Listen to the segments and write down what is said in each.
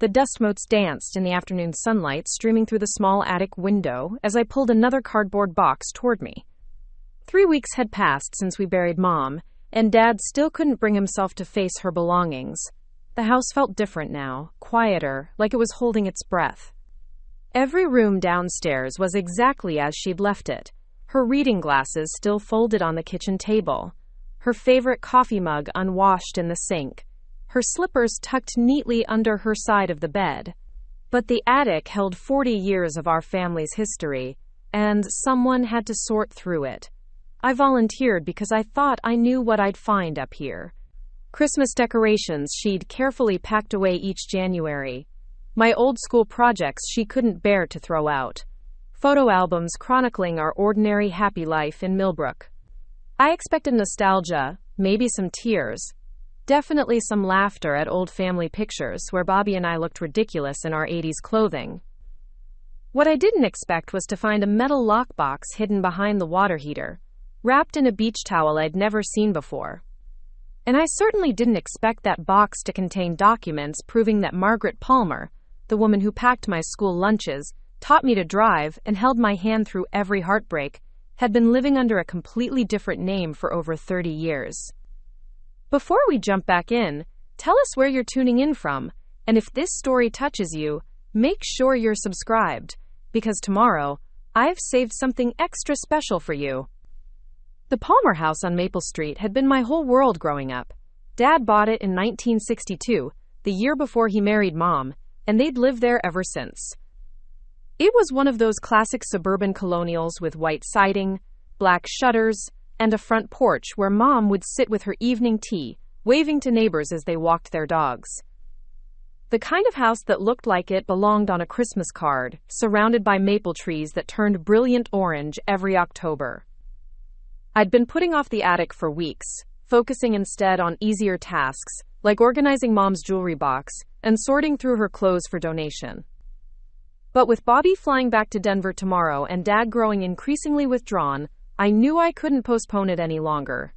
The dust motes danced in the afternoon sunlight streaming through the small attic window as I pulled another cardboard box toward me. 3 weeks had passed since we buried Mom, and Dad still couldn't bring himself to face her belongings. The house felt different now, quieter, like it was holding its breath. Every room downstairs was exactly as she'd left it, her reading glasses still folded on the kitchen table, her favorite coffee mug unwashed in the sink, her slippers tucked neatly under her side of the bed. But the attic held 40 years of our family's history, and someone had to sort through it. I volunteered because I thought I knew what I'd find up here. Christmas decorations she'd carefully packed away each January. My old school projects she couldn't bear to throw out. Photo albums chronicling our ordinary happy life in Millbrook. I expected nostalgia, maybe some tears. Definitely some laughter at old family pictures where Bobby and I looked ridiculous in our 80s clothing. What I didn't expect was to find a metal lockbox hidden behind the water heater, wrapped in a beach towel I'd never seen before. And I certainly didn't expect that box to contain documents proving that Margaret Palmer, the woman who packed my school lunches, taught me to drive, and held my hand through every heartbreak, had been living under a completely different name for over 30 years. Before we jump back in, tell us where you're tuning in from, and if this story touches you, make sure you're subscribed, because tomorrow, I've saved something extra special for you. The Palmer house on Maple Street had been my whole world growing up. Dad bought it in 1962, the year before he married Mom, and they'd lived there ever since. It was one of those classic suburban colonials with white siding, black shutters, and a front porch where Mom would sit with her evening tea, waving to neighbors as they walked their dogs. The kind of house that looked like it belonged on a Christmas card, surrounded by maple trees that turned brilliant orange every October. I'd been putting off the attic for weeks, focusing instead on easier tasks, like organizing Mom's jewelry box and sorting through her clothes for donation. But with Bobby flying back to Denver tomorrow and Dad growing increasingly withdrawn, I knew I couldn't postpone it any longer.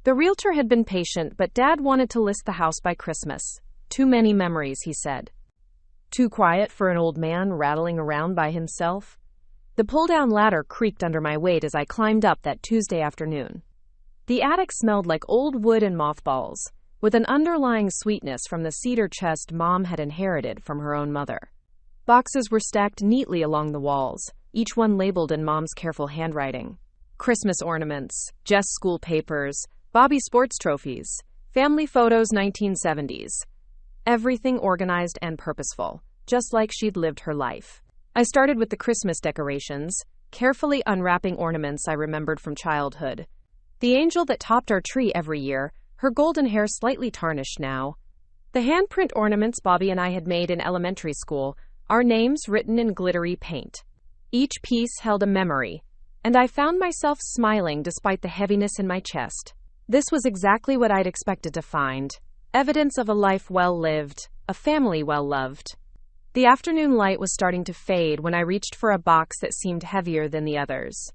The realtor had been patient, but Dad wanted to list the house by Christmas. Too many memories, he said. Too quiet for an old man rattling around by himself. The pull-down ladder creaked under my weight as I climbed up that Tuesday afternoon. The attic smelled like old wood and mothballs, with an underlying sweetness from the cedar chest Mom had inherited from her own mother. Boxes were stacked neatly along the walls, each one labeled in Mom's careful handwriting. Christmas ornaments, Jess school papers, Bobby sports trophies, family photos 1970s. Everything organized and purposeful, just like she'd lived her life. I started with the Christmas decorations, carefully unwrapping ornaments I remembered from childhood. The angel that topped our tree every year, her golden hair slightly tarnished now. The handprint ornaments Bobby and I had made in elementary school, our names written in glittery paint. Each piece held a memory, and I found myself smiling despite the heaviness in my chest. This was exactly what I'd expected to find. Evidence of a life well lived, a family well loved. The afternoon light was starting to fade when I reached for a box that seemed heavier than the others.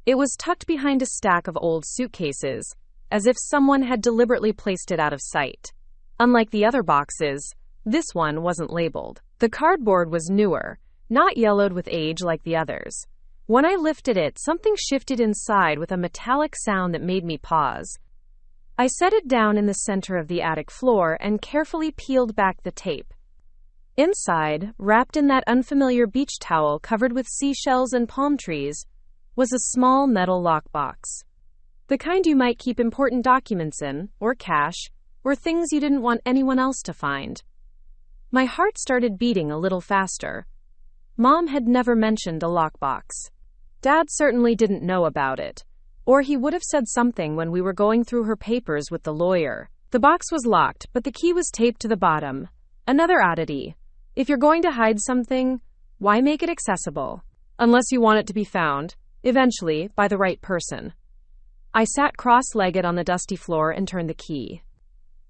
It was tucked behind a stack of old suitcases, as if someone had deliberately placed it out of sight. Unlike the other boxes, this one wasn't labeled. The cardboard was newer, not yellowed with age like the others. When I lifted it, something shifted inside with a metallic sound that made me pause. I set it down in the center of the attic floor and carefully peeled back the tape. Inside, wrapped in that unfamiliar beach towel covered with seashells and palm trees, was a small metal lockbox. The kind you might keep important documents in, or cash, or things you didn't want anyone else to find. My heart started beating a little faster. Mom had never mentioned a lockbox. Dad certainly didn't know about it, or he would have said something when we were going through her papers with the lawyer. The box was locked, but the key was taped to the bottom. Another oddity. If you're going to hide something, why make it accessible? Unless you want it to be found, eventually, by the right person. I sat cross-legged on the dusty floor and turned the key.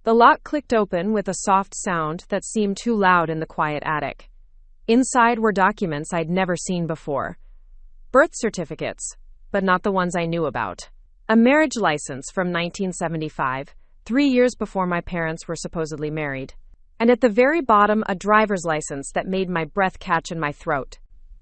The lock clicked open with a soft sound that seemed too loud in the quiet attic. Inside were documents I'd never seen before. Birth certificates, but not the ones I knew about. A marriage license from 1975, 3 years before my parents were supposedly married. And at the very bottom, a driver's license that made my breath catch in my throat.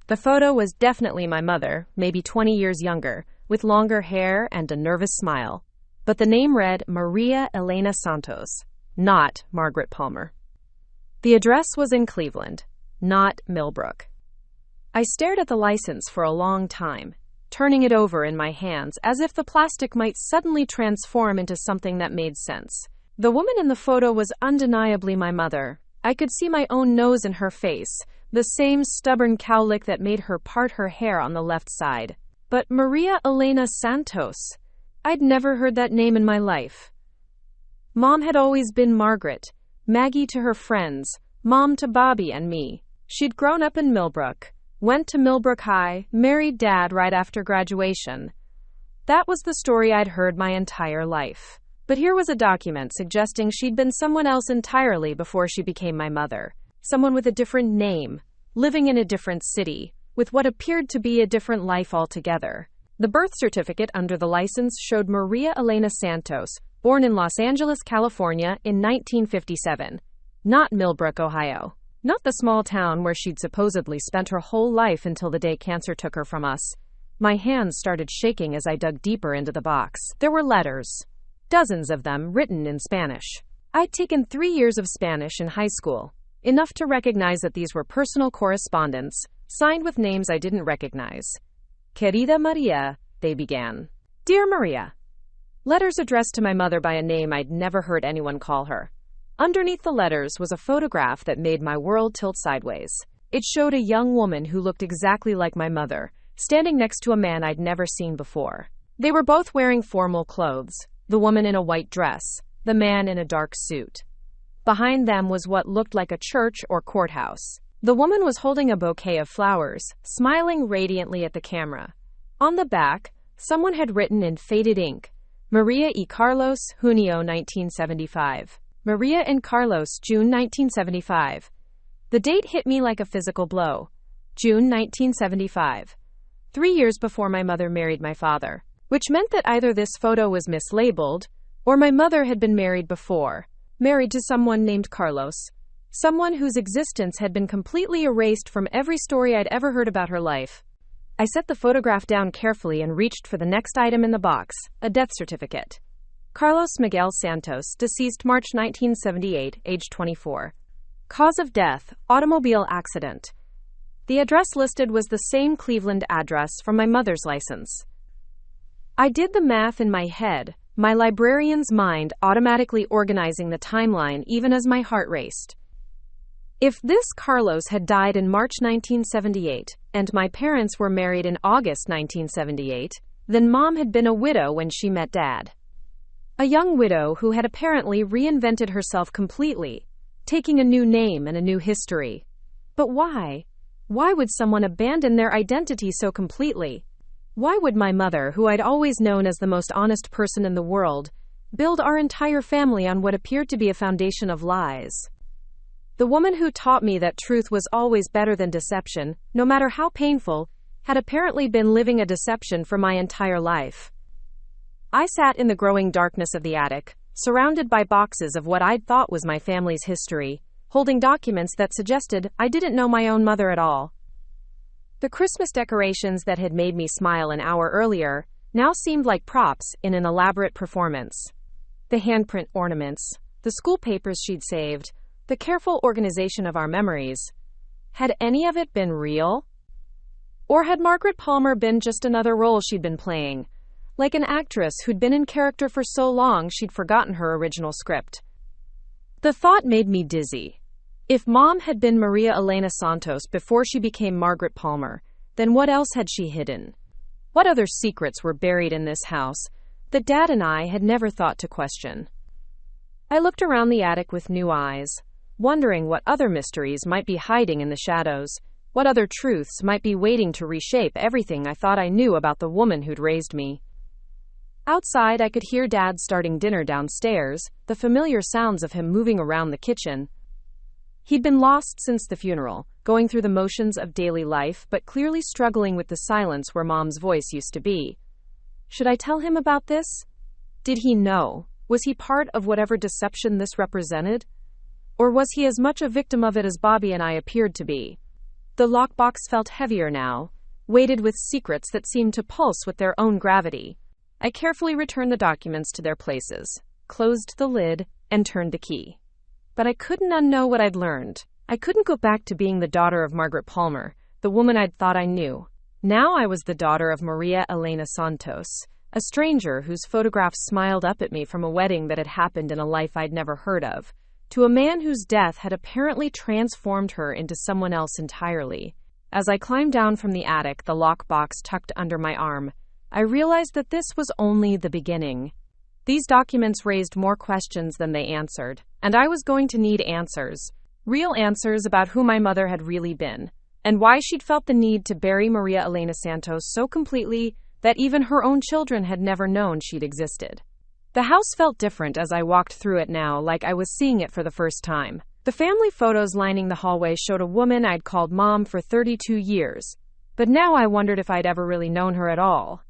The photo was definitely my mother, maybe 20 years younger, with longer hair and a nervous smile. But the name read Maria Elena Santos, not Margaret Palmer. The address was in Cleveland, not Millbrook. I stared at the license for a long time, turning it over in my hands as if the plastic might suddenly transform into something that made sense. The woman in the photo was undeniably my mother. I could see my own nose in her face, the same stubborn cowlick that made her part her hair on the left side. But Maria Elena Santos, I'd never heard that name in my life. Mom had always been Margaret, Maggie to her friends, Mom to Bobby and me. She'd grown up in Millbrook, went to Millbrook High, married Dad right after graduation. That was the story I'd heard my entire life. But here was a document suggesting she'd been someone else entirely before she became my mother. Someone with a different name, living in a different city, with what appeared to be a different life altogether. The birth certificate under the license showed Maria Elena Santos, born in Los Angeles, California in 1957. Not Millbrook, Ohio. Not the small town where she'd supposedly spent her whole life until the day cancer took her from us. My hands started shaking as I dug deeper into the box. There were letters. Dozens of them written in Spanish. I'd taken 3 years of Spanish in high school, enough to recognize that these were personal correspondence, signed with names I didn't recognize. Querida Maria, they began. Dear Maria. Letters addressed to my mother by a name I'd never heard anyone call her. Underneath the letters was a photograph that made my world tilt sideways. It showed a young woman who looked exactly like my mother, standing next to a man I'd never seen before. They were both wearing formal clothes. The woman in a white dress, the man in a dark suit. Behind them was what looked like a church or courthouse. The woman was holding a bouquet of flowers, smiling radiantly at the camera. On the back, someone had written in faded ink, Maria y Carlos, Junio 1975. Maria and Carlos, June 1975. The date hit me like a physical blow. June 1975. 3 years before my mother married my father. Which meant that either this photo was mislabeled, or my mother had been married before, married to someone named Carlos, someone whose existence had been completely erased from every story I'd ever heard about her life. I set the photograph down carefully and reached for the next item in the box, a death certificate. Carlos Miguel Santos, deceased March 1978, age 24. Cause of death, automobile accident. The address listed was the same Cleveland address from my mother's license. I did the math in my head, my librarian's mind automatically organizing the timeline even as my heart raced. If this Carlos had died in March 1978, and my parents were married in August 1978, then Mom had been a widow when she met Dad. A young widow who had apparently reinvented herself completely, taking a new name and a new history. But why? Why would someone abandon their identity so completely? Why would my mother, who I'd always known as the most honest person in the world, build our entire family on what appeared to be a foundation of lies? The woman who taught me that truth was always better than deception, no matter how painful, had apparently been living a deception for my entire life. I sat in the growing darkness of the attic, surrounded by boxes of what I'd thought was my family's history, holding documents that suggested I didn't know my own mother at all. The Christmas decorations that had made me smile an hour earlier now seemed like props in an elaborate performance. The handprint ornaments, the school papers she'd saved, the careful organization of our memories. Had any of it been real? Or had Margaret Palmer been just another role she'd been playing, like an actress who'd been in character for so long she'd forgotten her original script? The thought made me dizzy. If Mom had been Maria Elena Santos before she became Margaret Palmer, then what else had she hidden? What other secrets were buried in this house that Dad and I had never thought to question? I looked around the attic with new eyes, wondering what other mysteries might be hiding in the shadows, what other truths might be waiting to reshape everything I thought I knew about the woman who'd raised me. Outside, I could hear Dad starting dinner downstairs, the familiar sounds of him moving around the kitchen. He'd been lost since the funeral, going through the motions of daily life but clearly struggling with the silence where Mom's voice used to be. Should I tell him about this? Did he know? Was he part of whatever deception this represented? Or was he as much a victim of it as Bobby and I appeared to be? The lockbox felt heavier now, weighted with secrets that seemed to pulse with their own gravity. I carefully returned the documents to their places, closed the lid, and turned the key. But I couldn't unknow what I'd learned. I couldn't go back to being the daughter of Margaret Palmer, the woman I'd thought I knew. Now I was the daughter of Maria Elena Santos, a stranger whose photograph smiled up at me from a wedding that had happened in a life I'd never heard of, to a man whose death had apparently transformed her into someone else entirely. As I climbed down from the attic, the lockbox tucked under my arm, I realized that this was only the beginning. These documents raised more questions than they answered, and I was going to need answers. Real answers about who my mother had really been, and why she'd felt the need to bury Maria Elena Santos so completely that even her own children had never known she'd existed. The house felt different as I walked through it now, like I was seeing it for the first time. The family photos lining the hallway showed a woman I'd called Mom for 32 years, but now I wondered if I'd ever really known her at all.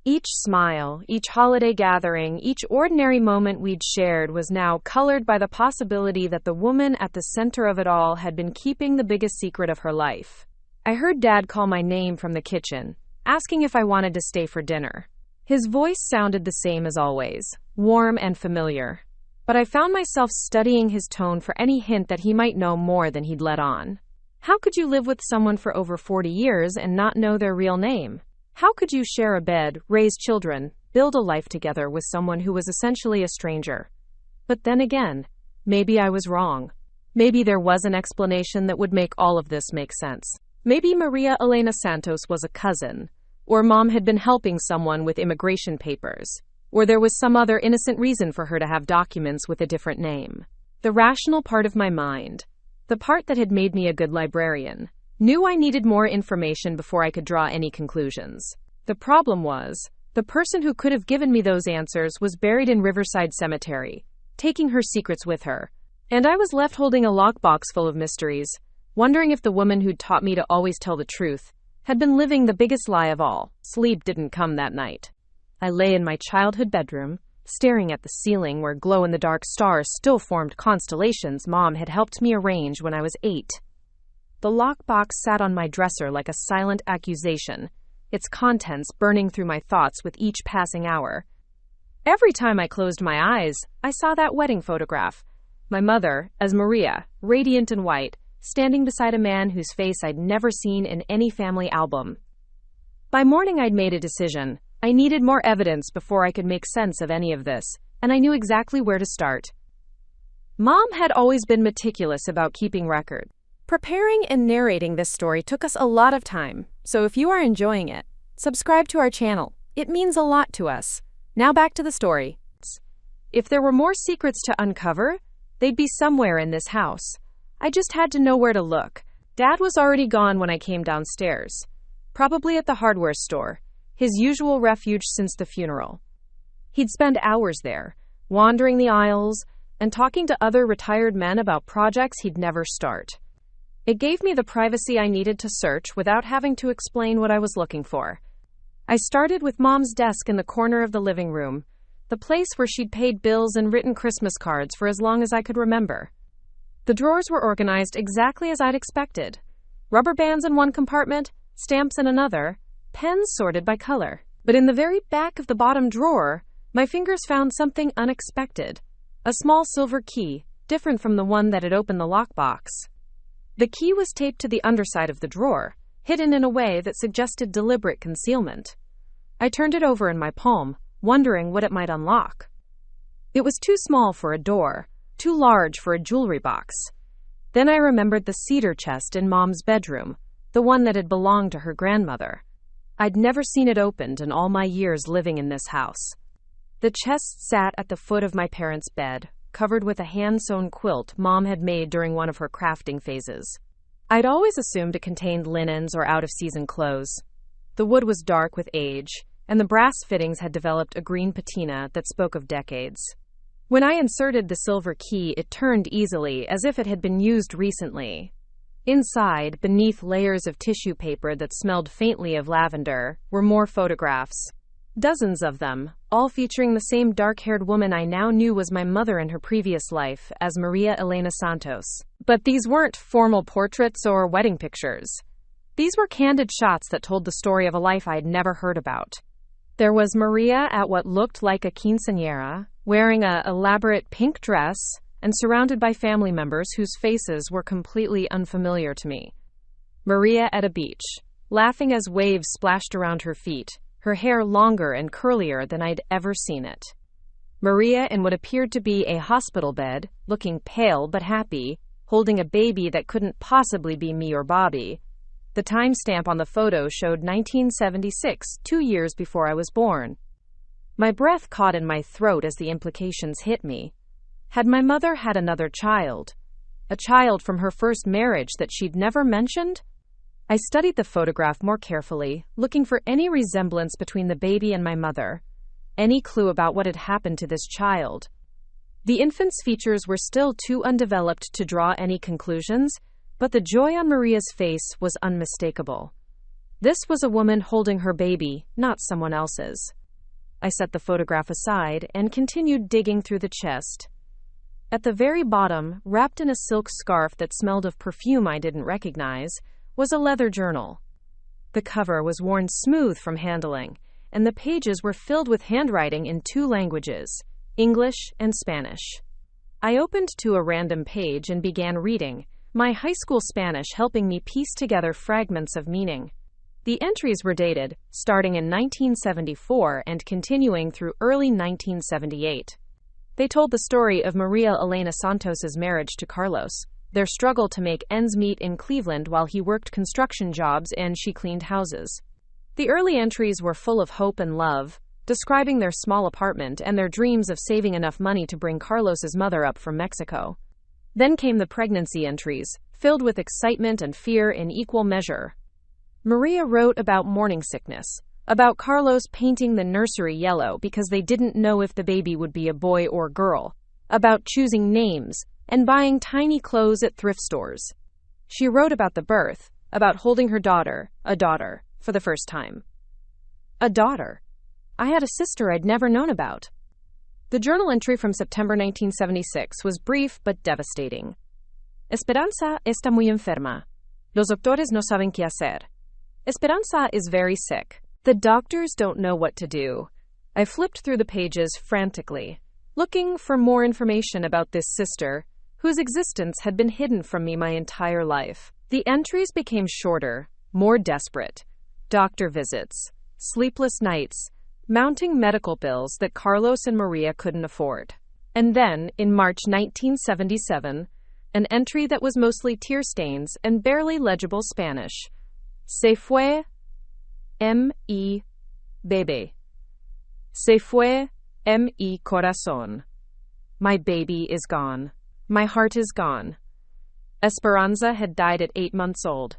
Each smile, each holiday gathering, each ordinary moment we'd shared was now colored by the possibility that the woman at the center of it all had been keeping the biggest secret of her life. I heard Dad call my name from the kitchen, asking if I wanted to stay for dinner. His voice sounded the same as always, warm and familiar, but I found myself studying his tone for any hint that he might know more than he'd let on. How could you live with someone for over 40 years and not know their real name? How could you share a bed, raise children, build a life together with someone who was essentially a stranger? But then again, maybe I was wrong. Maybe there was an explanation that would make all of this make sense. Maybe Maria Elena Santos was a cousin, or Mom had been helping someone with immigration papers, or there was some other innocent reason for her to have documents with a different name. The rational part of my mind, the part that had made me a good librarian, knew I needed more information before I could draw any conclusions. The problem was, the person who could have given me those answers was buried in Riverside Cemetery, taking her secrets with her, and I was left holding a lockbox full of mysteries, wondering if the woman who'd taught me to always tell the truth had been living the biggest lie of all. Sleep didn't come that night. I lay in my childhood bedroom, staring at the ceiling where glow-in-the-dark stars still formed constellations Mom had helped me arrange when I was 8. The lockbox sat on my dresser like a silent accusation, its contents burning through my thoughts with each passing hour. Every time I closed my eyes, I saw that wedding photograph. My mother, as Maria, radiant and white, standing beside a man whose face I'd never seen in any family album. By morning I'd made a decision. I needed more evidence before I could make sense of any of this, and I knew exactly where to start. Mom had always been meticulous about keeping records. Preparing and narrating this story took us a lot of time, so if you are enjoying it, subscribe to our channel. It means a lot to us. Now back to the story. If there were more secrets to uncover, they'd be somewhere in this house. I just had to know where to look. Dad was already gone when I came downstairs, probably at the hardware store, his usual refuge since the funeral. He'd spend hours there, wandering the aisles and talking to other retired men about projects he'd never start. It gave me the privacy I needed to search without having to explain what I was looking for. I started with Mom's desk in the corner of the living room, the place where she'd paid bills and written Christmas cards for as long as I could remember. The drawers were organized exactly as I'd expected. Rubber bands in one compartment, stamps in another, pens sorted by color. But in the very back of the bottom drawer, my fingers found something unexpected. A small silver key, different from the one that had opened the lockbox. The key was taped to the underside of the drawer, hidden in a way that suggested deliberate concealment. I turned it over in my palm, wondering what it might unlock. It was too small for a door, too large for a jewelry box. Then I remembered the cedar chest in Mom's bedroom, the one that had belonged to her grandmother. I'd never seen it opened in all my years living in this house. The chest sat at the foot of my parents' bed, covered with a hand-sewn quilt Mom had made during one of her crafting phases. I'd always assumed it contained linens or out-of-season clothes. The wood was dark with age, and the brass fittings had developed a green patina that spoke of decades. When I inserted the silver key, it turned easily, as if it had been used recently. Inside, beneath layers of tissue paper that smelled faintly of lavender, were more photographs. Dozens of them, all featuring the same dark-haired woman I now knew was my mother in her previous life as Maria Elena Santos. But these weren't formal portraits or wedding pictures. These were candid shots that told the story of a life I'd never heard about. There was Maria at what looked like a quinceañera, wearing an elaborate pink dress and surrounded by family members whose faces were completely unfamiliar to me. Maria at a beach, laughing as waves splashed around her feet, her hair longer and curlier than I'd ever seen it. Maria in what appeared to be a hospital bed, looking pale but happy, holding a baby that couldn't possibly be me or Bobby. The timestamp on the photo showed 1976, 2 years before I was born. My breath caught in my throat as the implications hit me. Had my mother had another child? A child from her first marriage that she'd never mentioned? I studied the photograph more carefully, looking for any resemblance between the baby and my mother, any clue about what had happened to this child. The infant's features were still too undeveloped to draw any conclusions, but the joy on Maria's face was unmistakable. This was a woman holding her baby, not someone else's. I set the photograph aside and continued digging through the chest. At the very bottom, wrapped in a silk scarf that smelled of perfume I didn't recognize, was a leather journal. The cover was worn smooth from handling, and the pages were filled with handwriting in 2 languages, English and Spanish. I opened to a random page and began reading, my high school Spanish helping me piece together fragments of meaning. The entries were dated, starting in 1974 and continuing through early 1978. They told the story of Maria Elena Santos's marriage to Carlos, their struggle to make ends meet in Cleveland while he worked construction jobs and she cleaned houses. The early entries were full of hope and love, describing their small apartment and their dreams of saving enough money to bring Carlos's mother up from Mexico. Then came the pregnancy entries, filled with excitement and fear in equal measure. Maria wrote about morning sickness, about Carlos painting the nursery yellow because they didn't know if the baby would be a boy or girl, about choosing names, and buying tiny clothes at thrift stores. She wrote about the birth, about holding her daughter, a daughter, for the first time. A daughter. I had a sister I'd never known about. The journal entry from September 1976 was brief but devastating. Esperanza está muy enferma. Los doctores no saben qué hacer. Esperanza is very sick. The doctors don't know what to do. I flipped through the pages frantically, looking for more information about this sister, whose existence had been hidden from me my entire life. The entries became shorter, more desperate. Doctor visits, sleepless nights, mounting medical bills that Carlos and Maria couldn't afford. And then, in March 1977, an entry that was mostly tear stains and barely legible Spanish. Se fue mi bebé. Se fue mi corazón. My baby is gone. My heart is gone. Esperanza had died at 8 months old.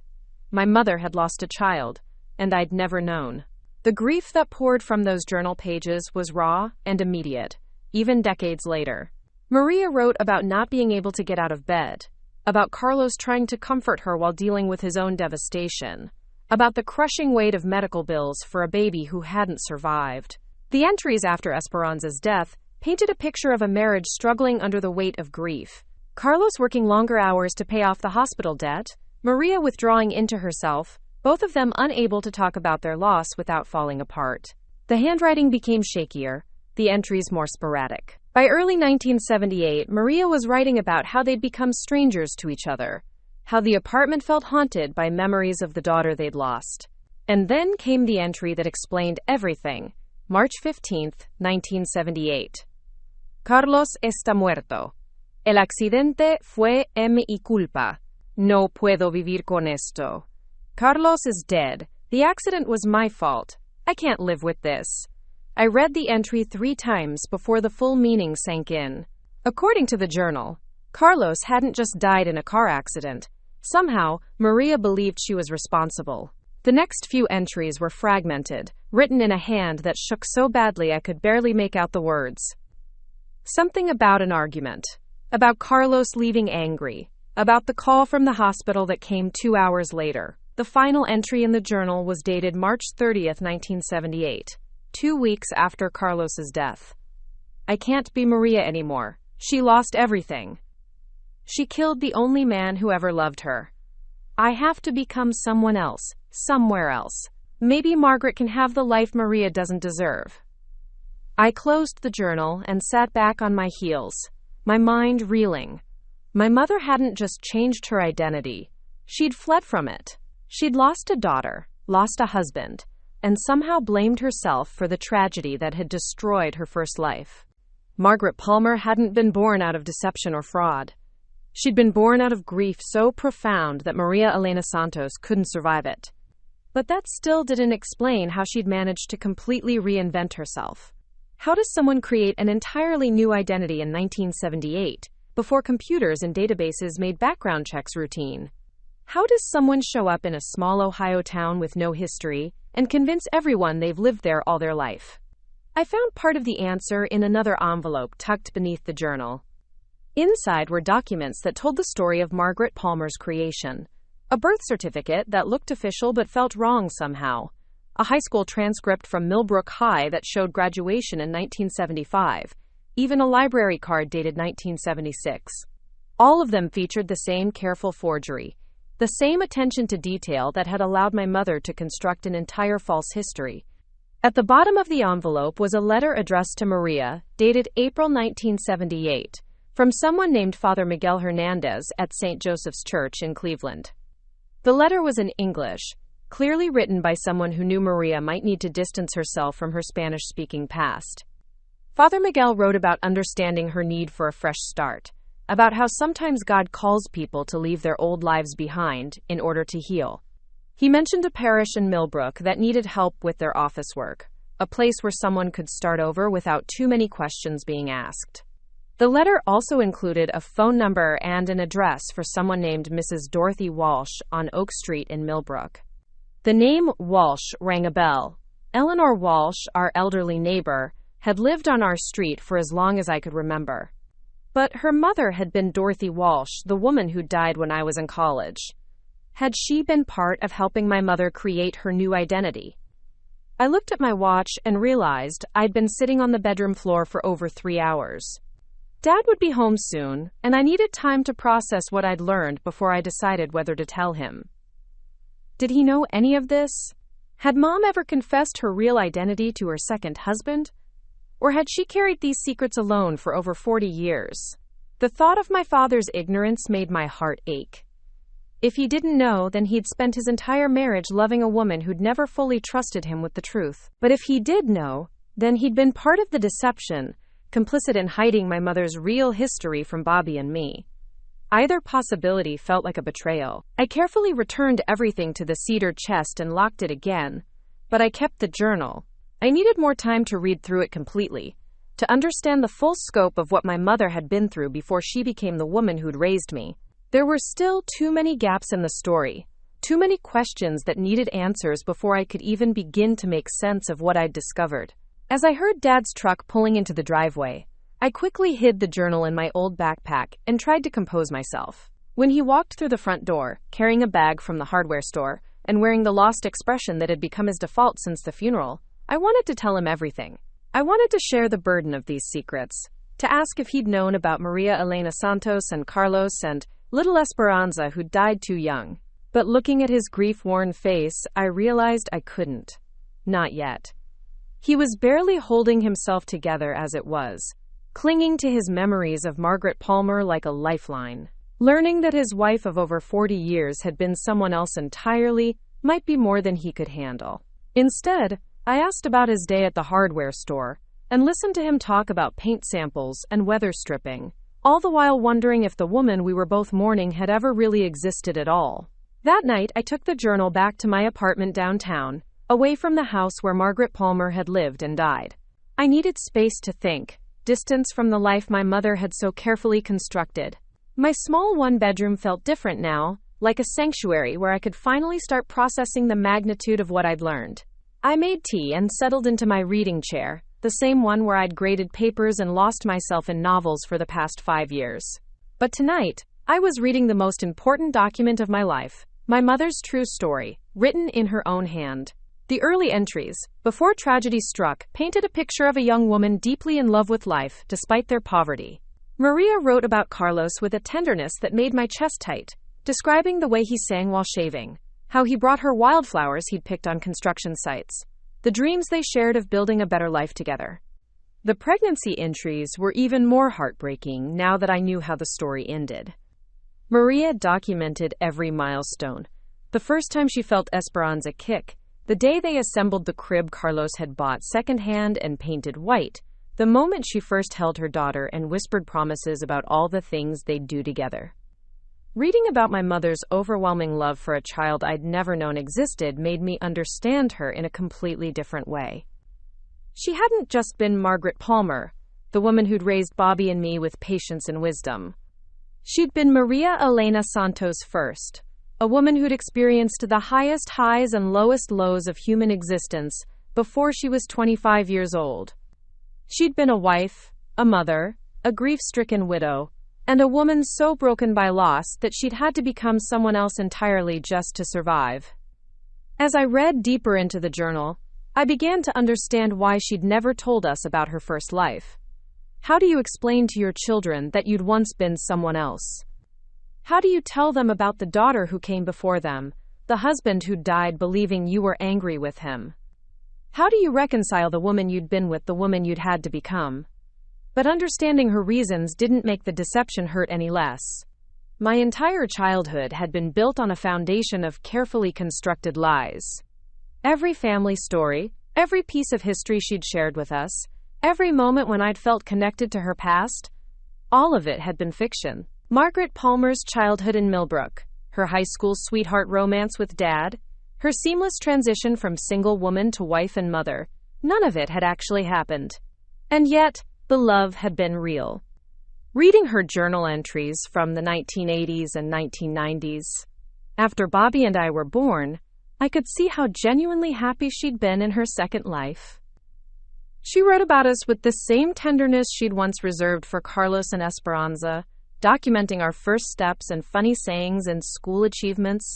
My mother had lost a child, and I'd never known. The grief that poured from those journal pages was raw and immediate, even decades later. Maria wrote about not being able to get out of bed, about Carlos trying to comfort her while dealing with his own devastation, about the crushing weight of medical bills for a baby who hadn't survived. The entries after Esperanza's death painted a picture of a marriage struggling under the weight of grief. Carlos working longer hours to pay off the hospital debt, Maria withdrawing into herself, both of them unable to talk about their loss without falling apart. The handwriting became shakier, the entries more sporadic. By early 1978, Maria was writing about how they'd become strangers to each other, how the apartment felt haunted by memories of the daughter they'd lost. And then came the entry that explained everything. March 15, 1978. Carlos está muerto. El accidente fue mi culpa. No puedo vivir con esto. Carlos is dead. The accident was my fault. I can't live with this. I read the entry 3 times before the full meaning sank in. According to the journal, Carlos hadn't just died in a car accident. Somehow, Maria believed she was responsible. The next few entries were fragmented, written in a hand that shook so badly I could barely make out the words. Something about an argument, about Carlos leaving angry, about the call from the hospital that came 2 hours later. The final entry in the journal was dated March 30, 1978. 2 weeks after Carlos's death. I can't be Maria anymore. She lost everything. She killed the only man who ever loved her. I have to become someone else, somewhere else. Maybe Margaret can have the life Maria doesn't deserve. I closed the journal and sat back on my heels, my mind reeling. My mother hadn't just changed her identity. She'd fled from it. She'd lost a daughter, lost a husband, and somehow blamed herself for the tragedy that had destroyed her first life. Margaret Palmer hadn't been born out of deception or fraud. She'd been born out of grief so profound that Maria Elena Santos couldn't survive it. But that still didn't explain how she'd managed to completely reinvent herself. How does someone create an entirely new identity in 1978, before computers and databases made background checks routine? How does someone show up in a small Ohio town with no history and convince everyone they've lived there all their life? I found part of the answer in another envelope tucked beneath the journal. Inside were documents that told the story of Margaret Palmer's creation. A birth certificate that looked official but felt wrong somehow. A high school transcript from Millbrook High that showed graduation in 1975. Even a library card dated 1976. All of them featured the same careful forgery, the same attention to detail that had allowed my mother to construct an entire false history. At the bottom of the envelope was a letter addressed to Maria, dated April 1978, from someone named Father Miguel Hernandez at St. Joseph's Church in Cleveland. The letter was in English, clearly written by someone who knew Maria might need to distance herself from her Spanish-speaking past. Father Miguel wrote about understanding her need for a fresh start, about how sometimes God calls people to leave their old lives behind in order to heal. He mentioned a parish in Millbrook that needed help with their office work, a place where someone could start over without too many questions being asked. The letter also included a phone number and an address for someone named Mrs. Dorothy Walsh on Oak Street in Millbrook. The name Walsh rang a bell. Eleanor Walsh, our elderly neighbor, had lived on our street for as long as I could remember. But her mother had been Dorothy Walsh, the woman who died when I was in college. Had she been part of helping my mother create her new identity? I looked at my watch and realized I'd been sitting on the bedroom floor for over 3 hours. Dad would be home soon, and I needed time to process what I'd learned before I decided whether to tell him. Did he know any of this? Had Mom ever confessed her real identity to her second husband? Or had she carried these secrets alone for over 40 years? The thought of my father's ignorance made my heart ache. If he didn't know, then he'd spent his entire marriage loving a woman who'd never fully trusted him with the truth. But if he did know, then he'd been part of the deception, complicit in hiding my mother's real history from Bobby and me. Either possibility felt like a betrayal. I carefully returned everything to the cedar chest and locked it again, but I kept the journal. I needed more time to read through it completely, to understand the full scope of what my mother had been through before she became the woman who'd raised me. There were still too many gaps in the story, too many questions that needed answers before I could even begin to make sense of what I'd discovered. As I heard Dad's truck pulling into the driveway, I quickly hid the journal in my old backpack and tried to compose myself. When he walked through the front door, carrying a bag from the hardware store, and wearing the lost expression that had become his default since the funeral, I wanted to tell him everything. I wanted to share the burden of these secrets, to ask if he'd known about Maria Elena Santos and Carlos and little Esperanza, who died too young. But looking at his grief-worn face, I realized I couldn't. Not yet. He was barely holding himself together as it was, clinging to his memories of Margaret Palmer like a lifeline. Learning that his wife of over 40 years had been someone else entirely might be more than he could handle. Instead, I asked about his day at the hardware store and listened to him talk about paint samples and weather stripping, all the while wondering if the woman we were both mourning had ever really existed at all. That night, I took the journal back to my apartment downtown, away from the house where Margaret Palmer had lived and died. I needed space to think, distance from the life my mother had so carefully constructed. My small one-bedroom felt different now, like a sanctuary where I could finally start processing the magnitude of what I'd learned. I made tea and settled into my reading chair, the same one where I'd graded papers and lost myself in novels for the past 5 years. But tonight, I was reading the most important document of my life, my mother's true story, written in her own hand. The early entries, before tragedy struck, painted a picture of a young woman deeply in love with life, despite their poverty. Maria wrote about Carlos with a tenderness that made my chest tight, describing the way he sang while shaving, how he brought her wildflowers he'd picked on construction sites, the dreams they shared of building a better life together. The pregnancy entries were even more heartbreaking now that I knew how the story ended. Maria documented every milestone. The first time she felt Esperanza kick, the day they assembled the crib Carlos had bought secondhand and painted white, the moment she first held her daughter and whispered promises about all the things they'd do together. Reading about my mother's overwhelming love for a child I'd never known existed made me understand her in a completely different way. She hadn't just been Margaret Palmer, the woman who'd raised Bobby and me with patience and wisdom. She'd been Maria Elena Santos first, a woman who'd experienced the highest highs and lowest lows of human existence before she was 25 years old. She'd been a wife, a mother, a grief-stricken widow, and a woman so broken by loss that she'd had to become someone else entirely just to survive. As I read deeper into the journal, I began to understand why she'd never told us about her first life. How do you explain to your children that you'd once been someone else? How do you tell them about the daughter who came before them, the husband who died believing you were angry with him? How do you reconcile the woman you'd been with the woman you'd had to become? But understanding her reasons didn't make the deception hurt any less. My entire childhood had been built on a foundation of carefully constructed lies. Every family story, every piece of history she'd shared with us, every moment when I'd felt connected to her past, all of it had been fiction. Margaret Palmer's childhood in Millbrook, her high school sweetheart romance with Dad, her seamless transition from single woman to wife and mother, none of it had actually happened. And yet, the love had been real. Reading her journal entries from the 1980s and 1990s, after Bobby and I were born, I could see how genuinely happy she'd been in her second life. She wrote about us with the same tenderness she'd once reserved for Carlos and Esperanza, documenting our first steps and funny sayings and school achievements,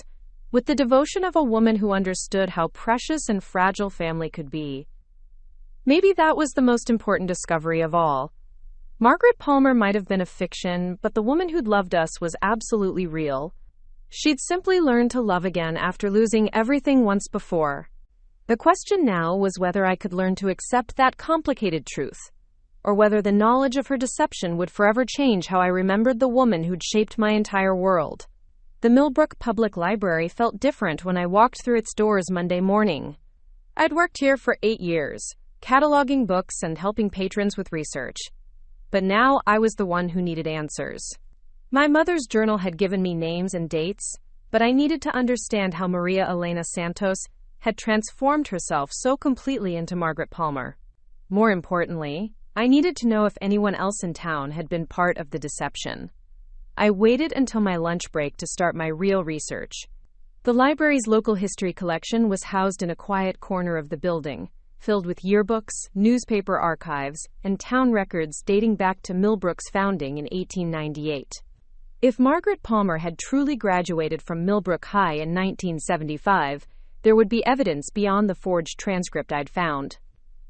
with the devotion of a woman who understood how precious and fragile family could be. Maybe that was the most important discovery of all. Margaret Palmer might have been a fiction, but the woman who'd loved us was absolutely real. She'd simply learned to love again after losing everything once before. The question now was whether I could learn to accept that complicated truth, or whether the knowledge of her deception would forever change how I remembered the woman who'd shaped my entire world. The Millbrook Public Library felt different when I walked through its doors Monday morning. I'd worked here for 8 years, cataloging books and helping patrons with research. But now I was the one who needed answers. My mother's journal had given me names and dates, but I needed to understand how Maria Elena Santos had transformed herself so completely into Margaret Palmer. More importantly, I needed to know if anyone else in town had been part of the deception. I waited until my lunch break to start my real research. The library's local history collection was housed in a quiet corner of the building, filled with yearbooks, newspaper archives, and town records dating back to Millbrook's founding in 1898. If Margaret Palmer had truly graduated from Millbrook High in 1975, there would be evidence beyond the forged transcript I'd found.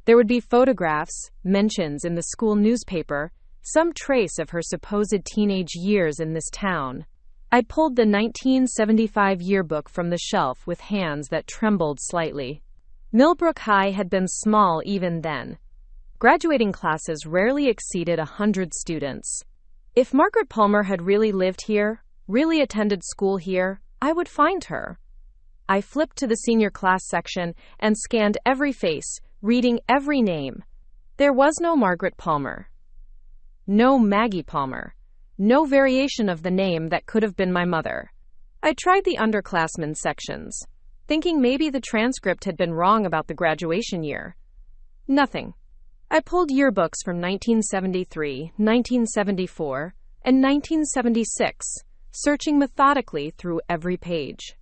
There would be photographs, mentions in the school newspaper, some trace of her supposed teenage years in this town. I pulled the 1975 yearbook from the shelf with hands that trembled slightly. Millbrook High had been small even then. Graduating classes rarely exceeded 100 students. If Margaret Palmer had really lived here, really attended school here, I would find her. I flipped to the senior class section and scanned every face, reading every name. There was no Margaret Palmer. No Maggie Palmer. No variation of the name that could have been my mother. I tried the underclassmen sections, thinking maybe the transcript had been wrong about the graduation year. Nothing. I pulled yearbooks from 1973, 1974, and 1976, searching methodically through every page.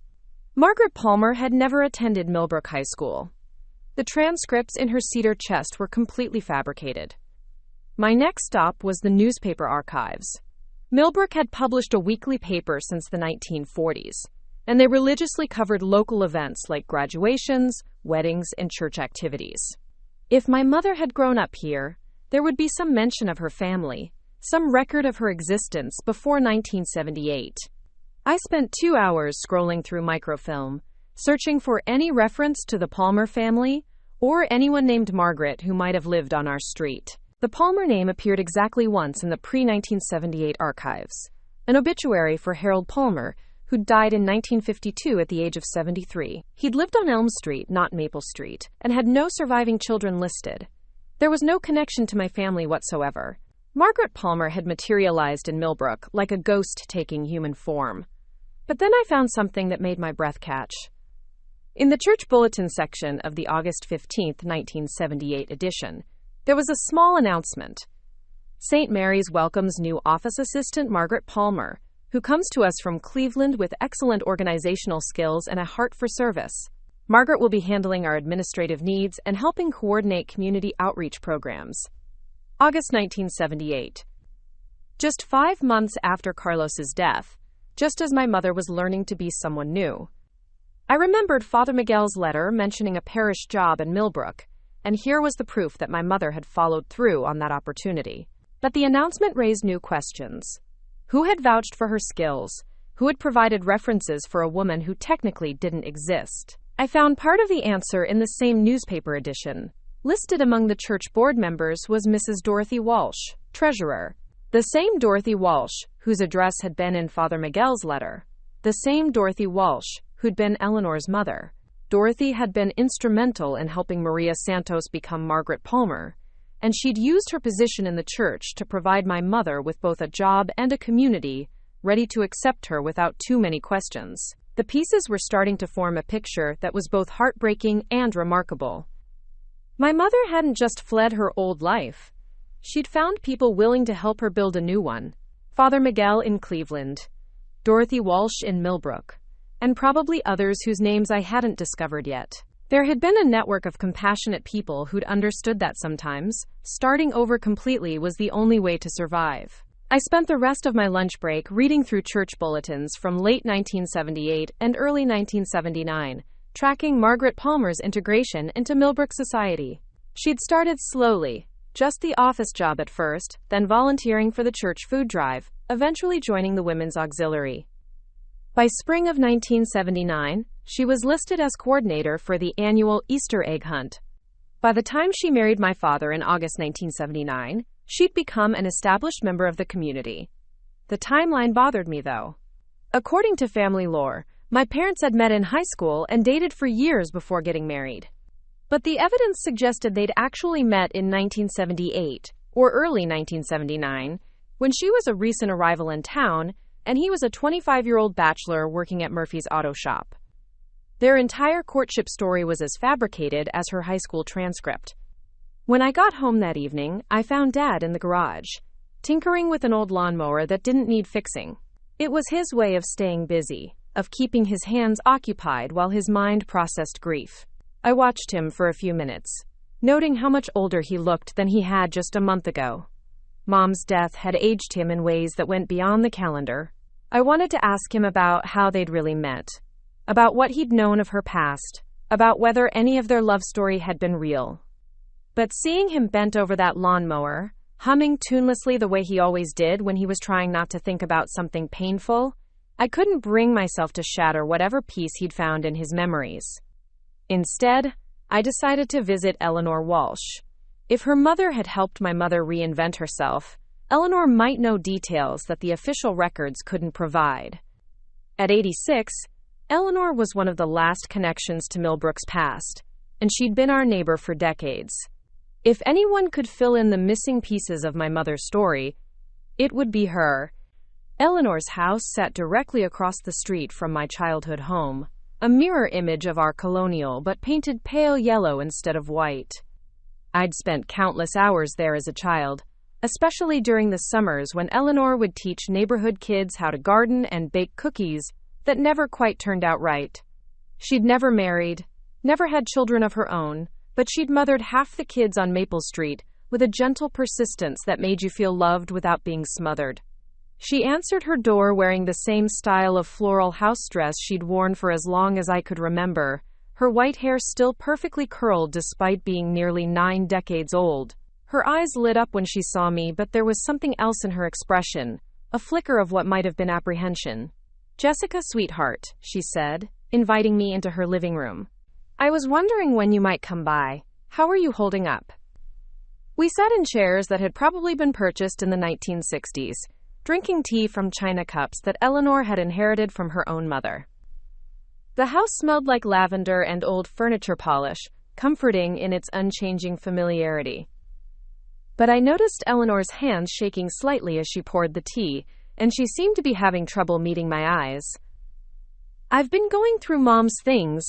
Margaret Palmer had never attended Millbrook High School. The transcripts in her cedar chest were completely fabricated. My next stop was the newspaper archives. Millbrook had published a weekly paper since the 1940s, and they religiously covered local events like graduations, weddings, and church activities. If my mother had grown up here, there would be some mention of her family, some record of her existence before 1978. I spent 2 hours scrolling through microfilm, searching for any reference to the Palmer family or anyone named Margaret who might have lived on our street. The Palmer name appeared exactly once in the pre-1978 archives. An obituary for Harold Palmer, who died in 1952 at the age of 73. He'd lived on Elm Street, not Maple Street, and had no surviving children listed. There was no connection to my family whatsoever. Margaret Palmer had materialized in Millbrook like a ghost taking human form. But then I found something that made my breath catch. In the church bulletin section of the August 15, 1978 edition, there was a small announcement. St. Mary's welcomes new office assistant Margaret Palmer, who comes to us from Cleveland with excellent organizational skills and a heart for service. Margaret will be handling our administrative needs and helping coordinate community outreach programs. August 1978. Just 5 months after Carlos's death, just as my mother was learning to be someone new, I remembered Father Miguel's letter mentioning a parish job in Millbrook, and here was the proof that my mother had followed through on that opportunity. But the announcement raised new questions. Who had vouched for her skills? Who had provided references for a woman who technically didn't exist? I found part of the answer in the same newspaper edition. Listed among the church board members was Mrs. Dorothy Walsh, treasurer. The same Dorothy Walsh, whose address had been in Father Miguel's letter. The same Dorothy Walsh, who'd been Eleanor's mother. Dorothy had been instrumental in helping Maria Santos become Margaret Palmer, and she'd used her position in the church to provide my mother with both a job and a community ready to accept her without too many questions. The pieces were starting to form a picture that was both heartbreaking and remarkable. My mother hadn't just fled her old life. She'd found people willing to help her build a new one. Father Miguel in Cleveland, Dorothy Walsh in Millbrook, and probably others whose names I hadn't discovered yet. There had been a network of compassionate people who'd understood that sometimes starting over completely was the only way to survive. I spent the rest of my lunch break reading through church bulletins from late 1978 and early 1979, tracking Margaret Palmer's integration into Millbrook society. She'd started slowly, just the office job at first, then volunteering for the church food drive, eventually joining the Women's Auxiliary. By spring of 1979, she was listed as coordinator for the annual Easter egg hunt. By the time she married my father in August 1979, she'd become an established member of the community. The timeline bothered me, though. According to family lore, my parents had met in high school and dated for years before getting married. But the evidence suggested they'd actually met in 1978, or early 1979, when she was a recent arrival in town, and he was a 25-year-old bachelor working at Murphy's Auto Shop. Their entire courtship story was as fabricated as her high school transcript. When I got home that evening, I found Dad in the garage, tinkering with an old lawnmower that didn't need fixing. It was his way of staying busy, of keeping his hands occupied while his mind processed grief. I watched him for a few minutes, noting how much older he looked than he had just a month ago. Mom's death had aged him in ways that went beyond the calendar. I wanted to ask him about how they'd really met, about what he'd known of her past, about whether any of their love story had been real. But seeing him bent over that lawnmower, humming tunelessly the way he always did when he was trying not to think about something painful, I couldn't bring myself to shatter whatever peace he'd found in his memories. Instead, I decided to visit Eleanor Walsh. If her mother had helped my mother reinvent herself, Eleanor might know details that the official records couldn't provide. At 86, Eleanor was one of the last connections to Millbrook's past, and she'd been our neighbor for decades. If anyone could fill in the missing pieces of my mother's story, it would be her. Eleanor's house sat directly across the street from my childhood home, a mirror image of our colonial but painted pale yellow instead of white. I'd spent countless hours there as a child, especially during the summers when Eleanor would teach neighborhood kids how to garden and bake cookies that never quite turned out right. She'd never married, never had children of her own, but she'd mothered half the kids on Maple Street with a gentle persistence that made you feel loved without being smothered. She answered her door wearing the same style of floral house dress she'd worn for as long as I could remember, her white hair still perfectly curled despite being nearly 9 decades old. Her eyes lit up when she saw me, but there was something else in her expression, a flicker of what might have been apprehension. "Jessica, sweetheart," she said, inviting me into her living room. "I was wondering when you might come by. How are you holding up?" We sat in chairs that had probably been purchased in the 1960s, drinking tea from china cups that Eleanor had inherited from her own mother. The house smelled like lavender and old furniture polish, comforting in its unchanging familiarity. But I noticed Eleanor's hands shaking slightly as she poured the tea, and she seemed to be having trouble meeting my eyes. "I've been going through Mom's things,"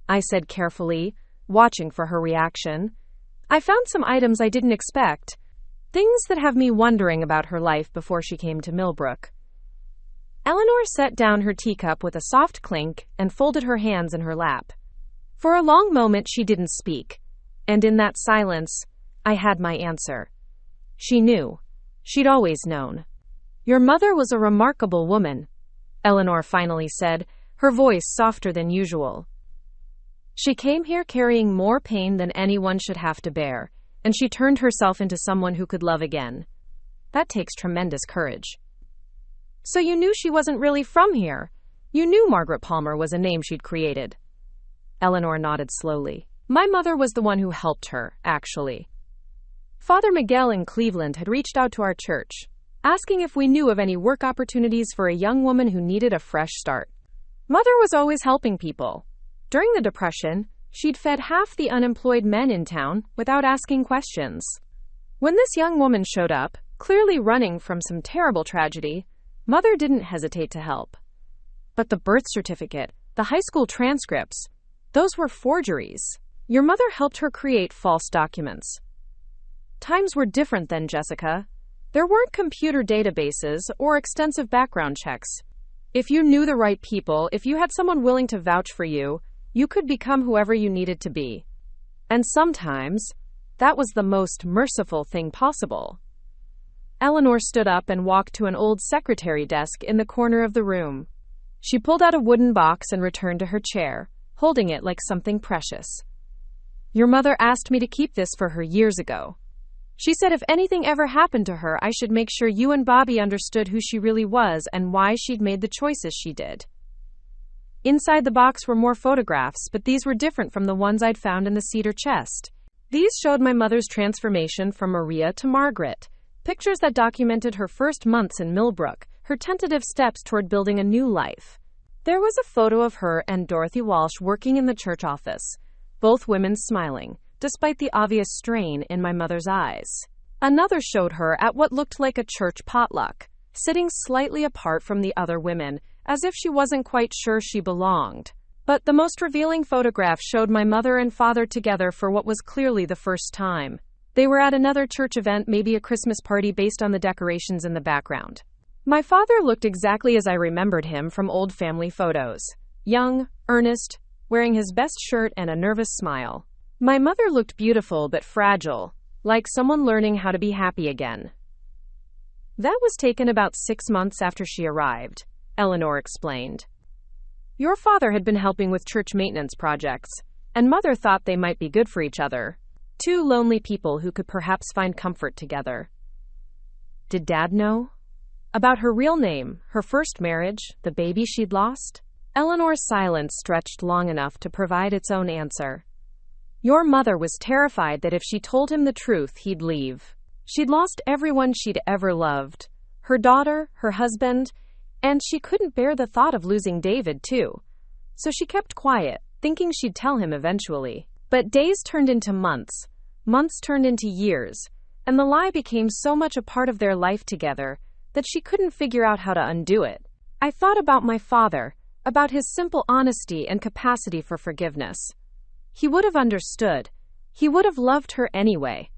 I said carefully, watching for her reaction. "I found some items I didn't expect, things that have me wondering about her life before she came to Millbrook." Eleanor set down her teacup with a soft clink and folded her hands in her lap. For a long moment she didn't speak, and in that silence, I had my answer. She knew. She'd always known. "Your mother was a remarkable woman," Eleanor finally said, her voice softer than usual. "She came here carrying more pain than anyone should have to bear, and she turned herself into someone who could love again. That takes tremendous courage." "So you knew she wasn't really from here? You knew Margaret Palmer was a name she'd created?" Eleanor nodded slowly. "My mother was the one who helped her, actually. Father Miguel in Cleveland had reached out to our church, asking if we knew of any work opportunities for a young woman who needed a fresh start. Mother was always helping people. During the Depression, she'd fed half the unemployed men in town without asking questions. When this young woman showed up, clearly running from some terrible tragedy, Mother didn't hesitate to help. But the birth certificate, the high school transcripts, those were forgeries. Your mother helped her create false documents. Times were different then, Jessica. There weren't computer databases or extensive background checks. If you knew the right people, if you had someone willing to vouch for you, you could become whoever you needed to be. And sometimes, that was the most merciful thing possible." Eleanor stood up and walked to an old secretary desk in the corner of the room. She pulled out a wooden box and returned to her chair, holding it like something precious. "Your mother asked me to keep this for her years ago. She said if anything ever happened to her, I should make sure you and Bobby understood who she really was and why she'd made the choices she did." Inside the box were more photographs, but these were different from the ones I'd found in the cedar chest. These showed my mother's transformation from Maria to Margaret, pictures that documented her first months in Millbrook, her tentative steps toward building a new life. There was a photo of her and Dorothy Walsh working in the church office, both women smiling, despite the obvious strain in my mother's eyes. Another showed her at what looked like a church potluck, sitting slightly apart from the other women, as if she wasn't quite sure she belonged. But the most revealing photograph showed my mother and father together for what was clearly the first time. They were at another church event, maybe a Christmas party based on the decorations in the background. My father looked exactly as I remembered him from old family photos. Young, earnest, wearing his best shirt and a nervous smile. My mother looked beautiful but fragile, like someone learning how to be happy again. "That was taken about 6 months after she arrived," Eleanor explained. "Your father had been helping with church maintenance projects, and Mother thought they might be good for each other. Two lonely people who could perhaps find comfort together." "Did Dad know? About her real name, her first marriage, the baby she'd lost?" Eleanor's silence stretched long enough to provide its own answer. "Your mother was terrified that if she told him the truth, he'd leave. She'd lost everyone she'd ever loved, her daughter, her husband, and she couldn't bear the thought of losing David, too. So she kept quiet, thinking she'd tell him eventually. But days turned into months, months turned into years, and the lie became so much a part of their life together that she couldn't figure out how to undo it. I thought about my father, about his simple honesty and capacity for forgiveness. He would have understood. He would have loved her anyway.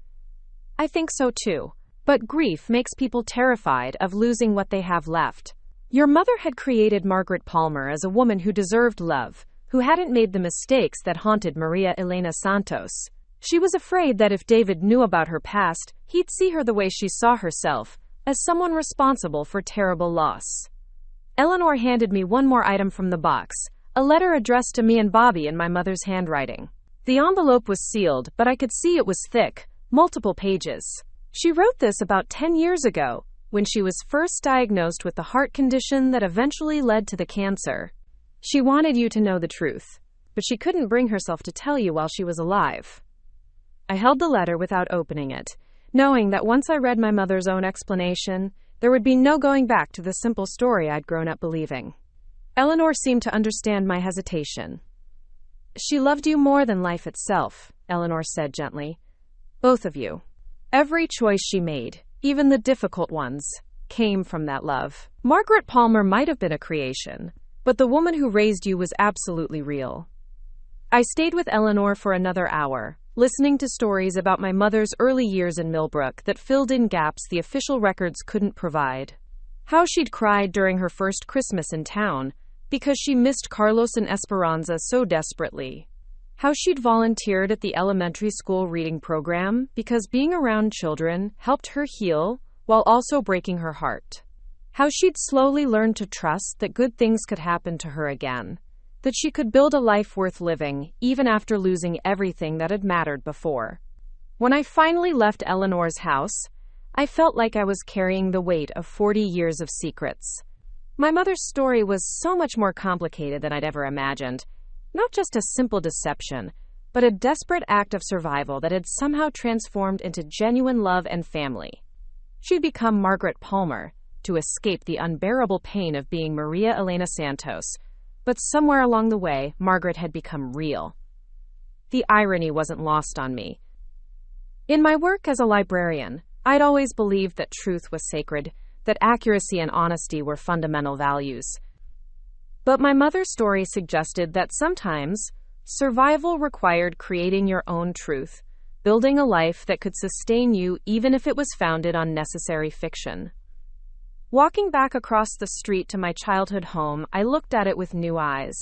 I think so too. But grief makes people terrified of losing what they have left. Your mother had created Margaret Palmer as a woman who deserved love, who hadn't made the mistakes that haunted Maria Elena Santos. She was afraid that if David knew about her past, he'd see her the way she saw herself, as someone responsible for terrible loss. Eleanor handed me one more item from the box, A letter addressed to me and Bobby in my mother's handwriting. The envelope was sealed, but I could see it was thick, multiple pages. She wrote this about 10 years ago, when she was first diagnosed with the heart condition that eventually led to the cancer. She wanted you to know the truth, but she couldn't bring herself to tell you while she was alive. I held the letter without opening it, knowing that once I read my mother's own explanation, there would be no going back to the simple story I'd grown up believing. Eleanor seemed to understand my hesitation. She loved you more than life itself, Eleanor said gently. Both of you. Every choice she made, even the difficult ones, came from that love. Margaret Palmer might have been a creation, but the woman who raised you was absolutely real. I stayed with Eleanor for another hour, listening to stories about my mother's early years in Millbrook that filled in gaps the official records couldn't provide. How she'd cried during her first Christmas in town, because she missed Carlos and Esperanza so desperately. How she'd volunteered at the elementary school reading program because being around children helped her heal while also breaking her heart. How she'd slowly learned to trust that good things could happen to her again, that she could build a life worth living even after losing everything that had mattered before. When I finally left Eleanor's house, I felt like I was carrying the weight of 40 years of secrets. My mother's story was so much more complicated than I'd ever imagined. Not just a simple deception, but a desperate act of survival that had somehow transformed into genuine love and family. She'd become Margaret Palmer to escape the unbearable pain of being Maria Elena Santos, but somewhere along the way, Margaret had become real. The irony wasn't lost on me. In my work as a librarian, I'd always believed that truth was sacred, that accuracy and honesty were fundamental values. But my mother's story suggested that sometimes survival required creating your own truth, building a life that could sustain you even if it was founded on necessary fiction. Walking back across the street to my childhood home, I looked at it with new eyes.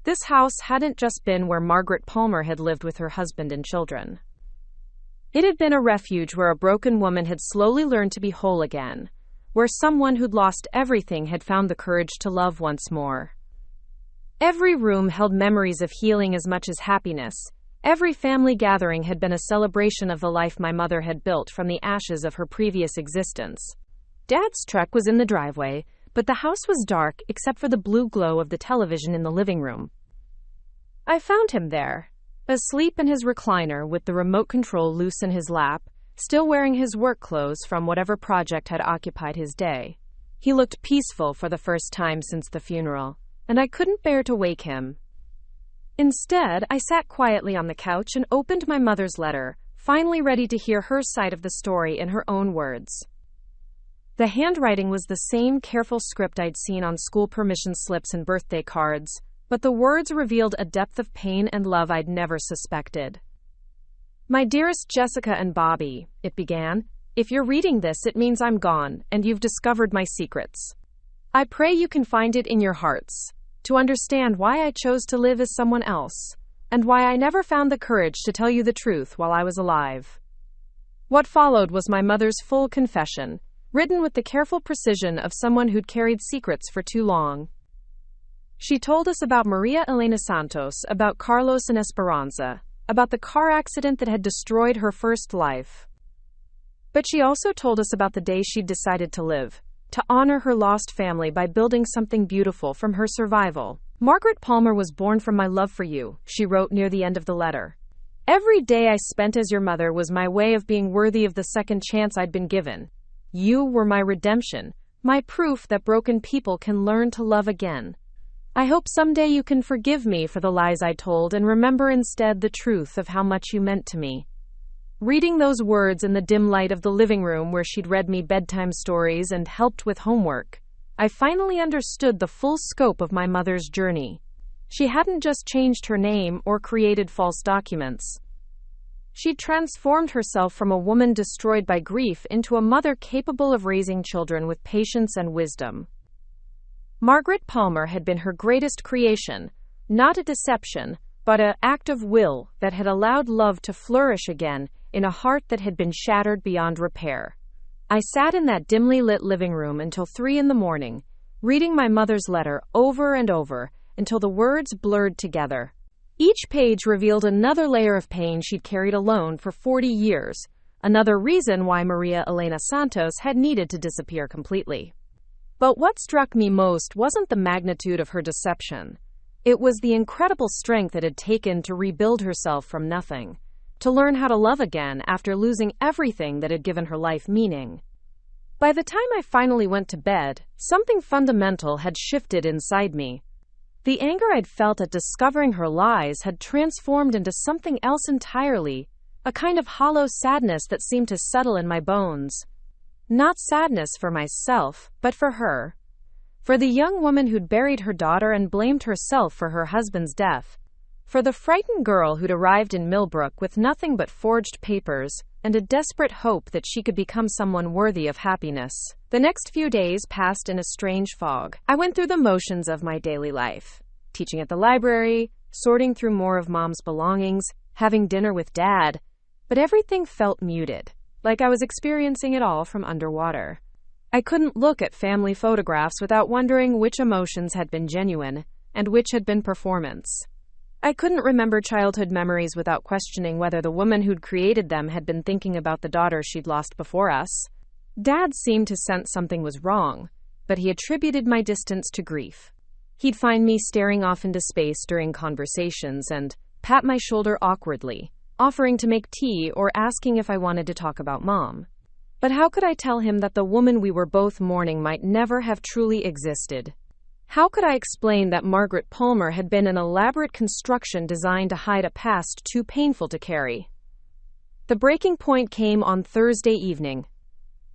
This house hadn't just been where Margaret Palmer had lived with her husband and children. It had been a refuge where a broken woman had slowly learned to be whole again, where someone who'd lost everything had found the courage to love once more. Every room held memories of healing as much as happiness. Every family gathering had been a celebration of the life my mother had built from the ashes of her previous existence. Dad's truck was in the driveway, but the house was dark except for the blue glow of the television in the living room. I found him there, asleep in his recliner with the remote control loose in his lap, still wearing his work clothes from whatever project had occupied his day. He looked peaceful for the first time since the funeral, and I couldn't bear to wake him. Instead, I sat quietly on the couch and opened my mother's letter, finally ready to hear her side of the story in her own words. The handwriting was the same careful script I'd seen on school permission slips and birthday cards, but the words revealed a depth of pain and love I'd never suspected. My dearest Jessica and Bobby, it began, if you're reading this, it means I'm gone, and you've discovered my secrets. I pray you can find it in your hearts, to understand why I chose to live as someone else, and why I never found the courage to tell you the truth while I was alive. What followed was my mother's full confession, written with the careful precision of someone who'd carried secrets for too long. She told us about Maria Elena Santos, about Carlos and Esperanza, about the car accident that had destroyed her first life. But she also told us about the day she'd decided to live, to honor her lost family by building something beautiful from her survival. Margaret Palmer was born from my love for you, she wrote near the end of the letter. Every day I spent as your mother was my way of being worthy of the second chance I'd been given. You were my redemption, my proof that broken people can learn to love again. I hope someday you can forgive me for the lies I told and remember instead the truth of how much you meant to me. Reading those words in the dim light of the living room where she'd read me bedtime stories and helped with homework, I finally understood the full scope of my mother's journey. She hadn't just changed her name or created false documents. She'd transformed herself from a woman destroyed by grief into a mother capable of raising children with patience and wisdom. Margaret Palmer had been her greatest creation, not a deception, but an act of will that had allowed love to flourish again in a heart that had been shattered beyond repair. I sat in that dimly lit living room until 3 a.m, reading my mother's letter over and over, until the words blurred together. Each page revealed another layer of pain she'd carried alone for 40 years, another reason why Maria Elena Santos had needed to disappear completely. But what struck me most wasn't the magnitude of her deception. It was the incredible strength it had taken to rebuild herself from nothing, to learn how to love again after losing everything that had given her life meaning. By the time I finally went to bed, something fundamental had shifted inside me. The anger I'd felt at discovering her lies had transformed into something else entirely, a kind of hollow sadness that seemed to settle in my bones. Not sadness for myself, but for her. For the young woman who'd buried her daughter and blamed herself for her husband's death. For the frightened girl who'd arrived in Millbrook with nothing but forged papers and a desperate hope that she could become someone worthy of happiness. The next few days passed in a strange fog. I went through the motions of my daily life. Teaching at the library, sorting through more of Mom's belongings, having dinner with Dad. But everything felt muted, like I was experiencing it all from underwater. I couldn't look at family photographs without wondering which emotions had been genuine and which had been performance. I couldn't remember childhood memories without questioning whether the woman who'd created them had been thinking about the daughter she'd lost before us. Dad seemed to sense something was wrong, but he attributed my distance to grief. He'd find me staring off into space during conversations and pat my shoulder awkwardly, offering to make tea or asking if I wanted to talk about Mom. But how could I tell him that the woman we were both mourning might never have truly existed? How could I explain that Margaret Palmer had been an elaborate construction designed to hide a past too painful to carry? The breaking point came on Thursday evening.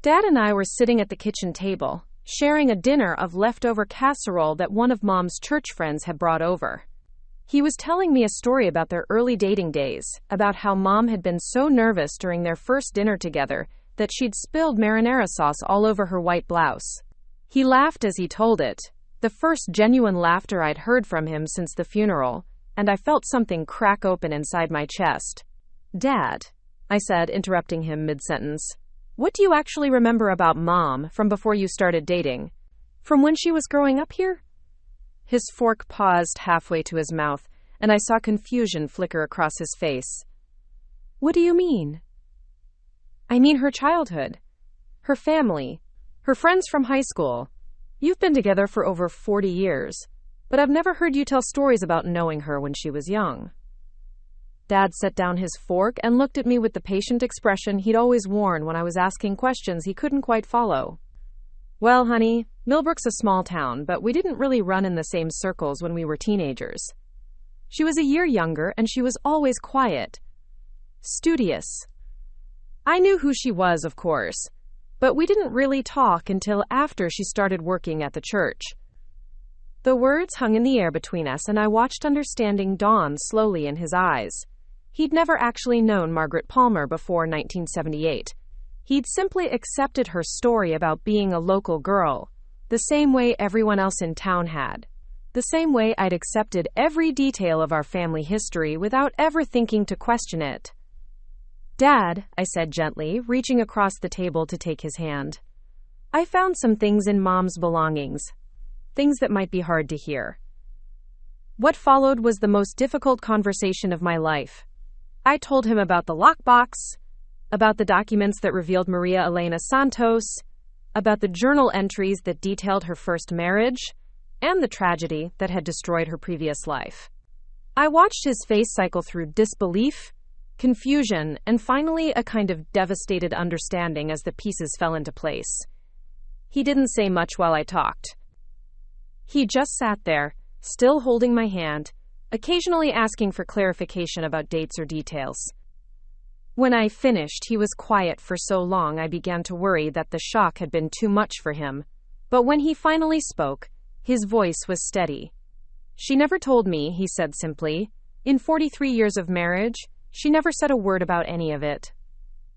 Dad and I were sitting at the kitchen table, sharing a dinner of leftover casserole that one of Mom's church friends had brought over. He was telling me a story about their early dating days, about how Mom had been so nervous during their first dinner together that she'd spilled marinara sauce all over her white blouse. He laughed as he told it, the first genuine laughter I'd heard from him since the funeral, and I felt something crack open inside my chest. "Dad," I said, interrupting him mid-sentence, "what do you actually remember about Mom from before you started dating? From when she was growing up here?" His fork paused halfway to his mouth, and I saw confusion flicker across his face. "What do you mean?" "I mean her childhood, her family, her friends from high school. You've been together for over 40 years, but I've never heard you tell stories about knowing her when she was young." Dad set down his fork and looked at me with the patient expression he'd always worn when I was asking questions he couldn't quite follow. "Well, honey, Millbrook's a small town, but we didn't really run in the same circles when we were teenagers. She was a year younger, and she was always quiet, studious. I knew who she was, of course, but we didn't really talk until after she started working at the church." The words hung in the air between us, and I watched understanding dawn slowly in his eyes. He'd never actually known Margaret Palmer before 1978. He'd simply accepted her story about being a local girl, the same way everyone else in town had. The same way I'd accepted every detail of our family history without ever thinking to question it. "Dad," I said gently, reaching across the table to take his hand, "I found some things in Mom's belongings. Things that might be hard to hear." What followed was the most difficult conversation of my life. I told him about the lockbox, about the documents that revealed Maria Elena Santos, about the journal entries that detailed her first marriage, and the tragedy that had destroyed her previous life. I watched his face cycle through disbelief, confusion, and finally a kind of devastated understanding as the pieces fell into place. He didn't say much while I talked. He just sat there, still holding my hand, occasionally asking for clarification about dates or details. When I finished, he was quiet for so long I began to worry that the shock had been too much for him. But when he finally spoke, his voice was steady. "She never told me," he said simply. "In 43 years of marriage, she never said a word about any of it."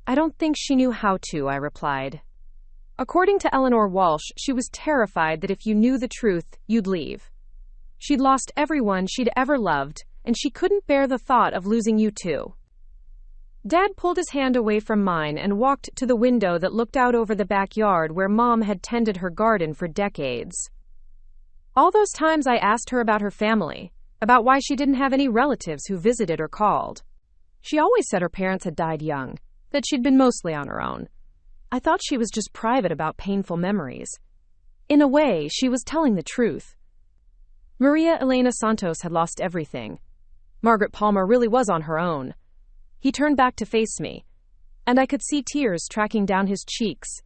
"I don't think she knew how to," I replied. According to Eleanor Walsh, she was terrified that if you knew the truth, you'd leave. She'd lost everyone she'd ever loved, and she couldn't bear the thought of losing you too. Dad pulled his hand away from mine and walked to the window that looked out over the backyard where Mom had tended her garden for decades. All those times I asked her about her family, about why she didn't have any relatives who visited or called. She always said her parents had died young, that she'd been mostly on her own. I thought she was just private about painful memories. In a way, she was telling the truth. Maria Elena Santos had lost everything. Margaret Palmer really was on her own. He turned back to face me, and I could see tears tracking down his cheeks.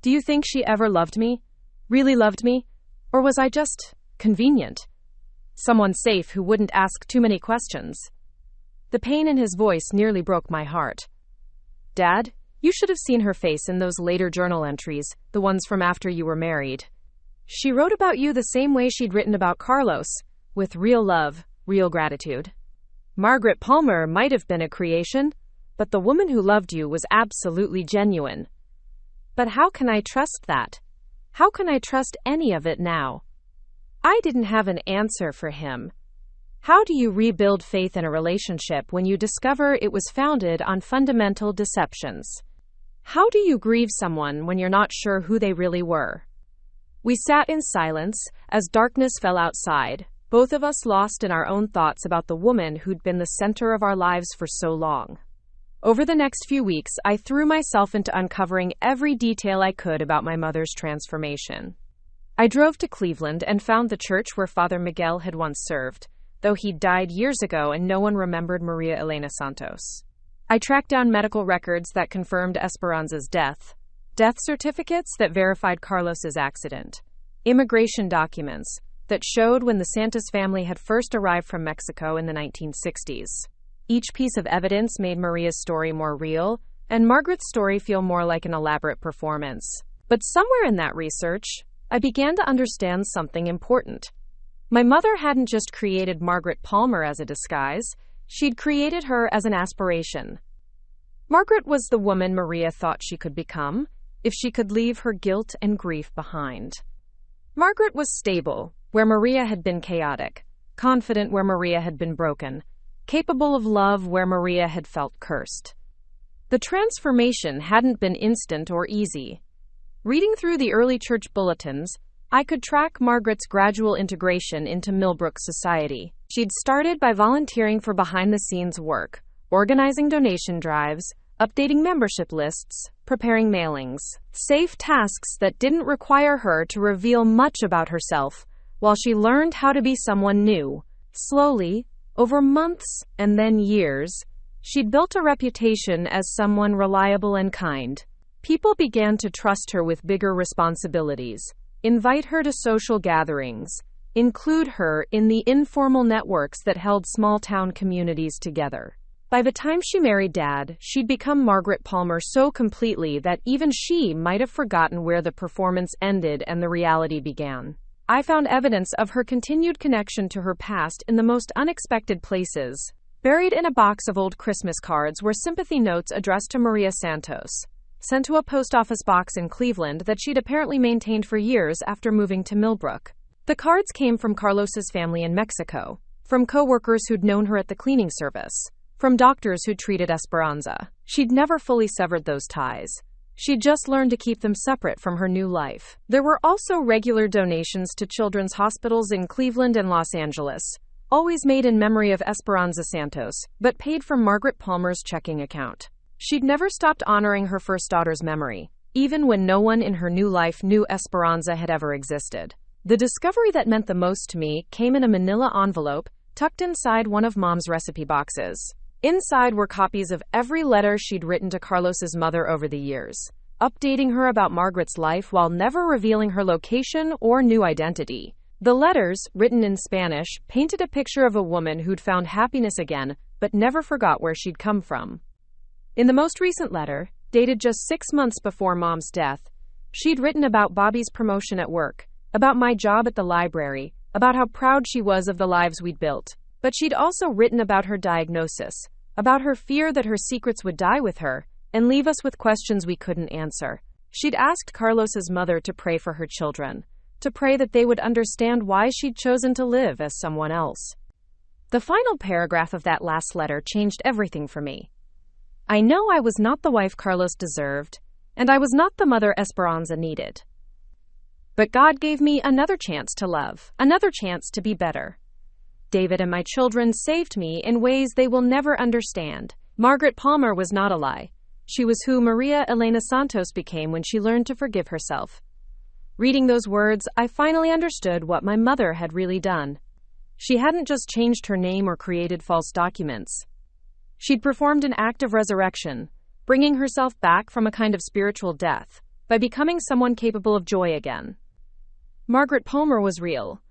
Do you think she ever loved me? Really loved me? Or was I just convenient? Someone safe who wouldn't ask too many questions. The pain in his voice nearly broke my heart. Dad, you should have seen her face in those later journal entries, the ones from after you were married. She wrote about you the same way she'd written about Carlos, with real love, real gratitude. Margaret Palmer might have been a creation, but the woman who loved you was absolutely genuine. But how can I trust that? How can I trust any of it now? I didn't have an answer for him. How do you rebuild faith in a relationship when you discover it was founded on fundamental deceptions? How do you grieve someone when you're not sure who they really were? We sat in silence as darkness fell outside, both of us lost in our own thoughts about the woman who'd been the center of our lives for so long. Over the next few weeks, I threw myself into uncovering every detail I could about my mother's transformation. I drove to Cleveland and found the church where Father Miguel had once served, though he'd died years ago and no one remembered Maria Elena Santos. I tracked down medical records that confirmed Esperanza's death certificates that verified Carlos's accident, immigration documents that showed when the Santos family had first arrived from Mexico in the 1960s. Each piece of evidence made Maria's story more real, and Margaret's story feel more like an elaborate performance. But somewhere in that research, I began to understand something important. My mother hadn't just created Margaret Palmer as a disguise, she'd created her as an aspiration. Margaret was the woman Maria thought she could become, if she could leave her guilt and grief behind. Margaret was stable, where Maria had been chaotic, confident where Maria had been broken, capable of love where Maria had felt cursed. The transformation hadn't been instant or easy. Reading through the early church bulletins, I could track Margaret's gradual integration into Millbrook society. She'd started by volunteering for behind-the-scenes work, organizing donation drives, updating membership lists, preparing mailings, safe tasks that didn't require her to reveal much about herself, while she learned how to be someone new. Slowly, over months and then years, she'd built a reputation as someone reliable and kind. People began to trust her with bigger responsibilities, invite her to social gatherings, include her in the informal networks that held small-town communities together. By the time she married Dad, she'd become Margaret Palmer so completely that even she might have forgotten where the performance ended and the reality began. I found evidence of her continued connection to her past in the most unexpected places. Buried in a box of old Christmas cards were sympathy notes addressed to Maria Santos, sent to a post office box in Cleveland that she'd apparently maintained for years after moving to Millbrook. The cards came from Carlos's family in Mexico, from co-workers who'd known her at the cleaning service, from doctors who'd treated Esperanza. She'd never fully severed those ties. She'd just learned to keep them separate from her new life. There were also regular donations to children's hospitals in Cleveland and Los Angeles, always made in memory of Esperanza Santos, but paid from Margaret Palmer's checking account. She'd never stopped honoring her first daughter's memory, even when no one in her new life knew Esperanza had ever existed. The discovery that meant the most to me came in a manila envelope tucked inside one of Mom's recipe boxes. Inside were copies of every letter she'd written to Carlos's mother over the years, updating her about Margaret's life while never revealing her location or new identity. The letters, written in Spanish, painted a picture of a woman who'd found happiness again, but never forgot where she'd come from. In the most recent letter, dated just 6 months before Mom's death, she'd written about Bobby's promotion at work, about my job at the library, about how proud she was of the lives we'd built. But she'd also written about her diagnosis, about her fear that her secrets would die with her, and leave us with questions we couldn't answer. She'd asked Carlos's mother to pray for her children, to pray that they would understand why she'd chosen to live as someone else. The final paragraph of that last letter changed everything for me. I know I was not the wife Carlos deserved, and I was not the mother Esperanza needed. But God gave me another chance to love, another chance to be better. David and my children saved me in ways they will never understand. Margaret Palmer was not a lie. She was who Maria Elena Santos became when she learned to forgive herself. Reading those words, I finally understood what my mother had really done. She hadn't just changed her name or created false documents. She'd performed an act of resurrection, bringing herself back from a kind of spiritual death by becoming someone capable of joy again. Margaret Palmer was real,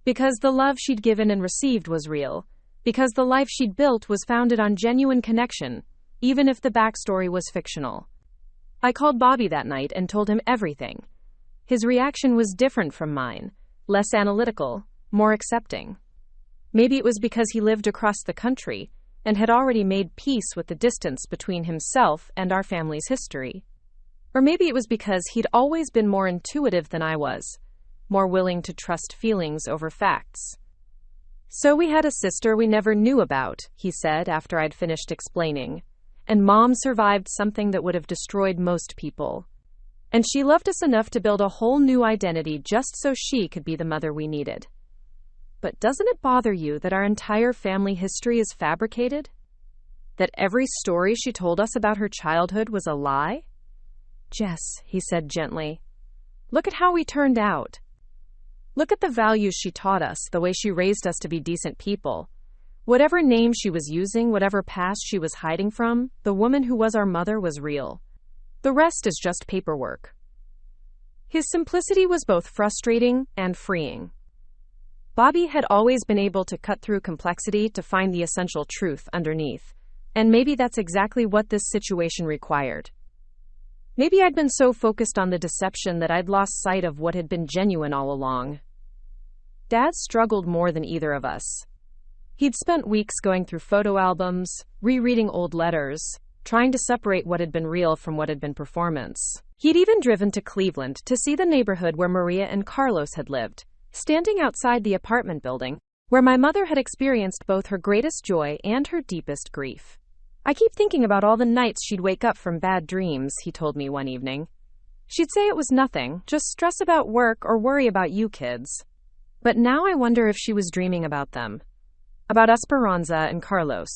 because the love she'd given and received was real, because the life she'd built was founded on genuine connection, even if the backstory was fictional. I called Bobby that night and told him everything. His reaction was different from mine, less analytical, more accepting. Maybe it was because he lived across the country and had already made peace with the distance between himself and our family's history. Or maybe it was because he'd always been more intuitive than I was, more willing to trust feelings over facts. So we had a sister we never knew about, he said after I'd finished explaining. And Mom survived something that would have destroyed most people. And she loved us enough to build a whole new identity just so she could be the mother we needed. But doesn't it bother you that our entire family history is fabricated? That every story she told us about her childhood was a lie? Jess, he said gently, look at how we turned out. Look at the values she taught us, the way she raised us to be decent people. Whatever name she was using, whatever past she was hiding from, the woman who was our mother was real. The rest is just paperwork. His simplicity was both frustrating and freeing. Bobby had always been able to cut through complexity to find the essential truth underneath, and maybe that's exactly what this situation required. Maybe I'd been so focused on the deception that I'd lost sight of what had been genuine all along. Dad struggled more than either of us. He'd spent weeks going through photo albums, rereading old letters, trying to separate what had been real from what had been performance. He'd even driven to Cleveland to see the neighborhood where Maria and Carlos had lived, standing outside the apartment building, where my mother had experienced both her greatest joy and her deepest grief. I keep thinking about all the nights she'd wake up from bad dreams, he told me one evening. She'd say it was nothing, just stress about work or worry about you kids. But now I wonder if she was dreaming about them. About Esperanza and Carlos.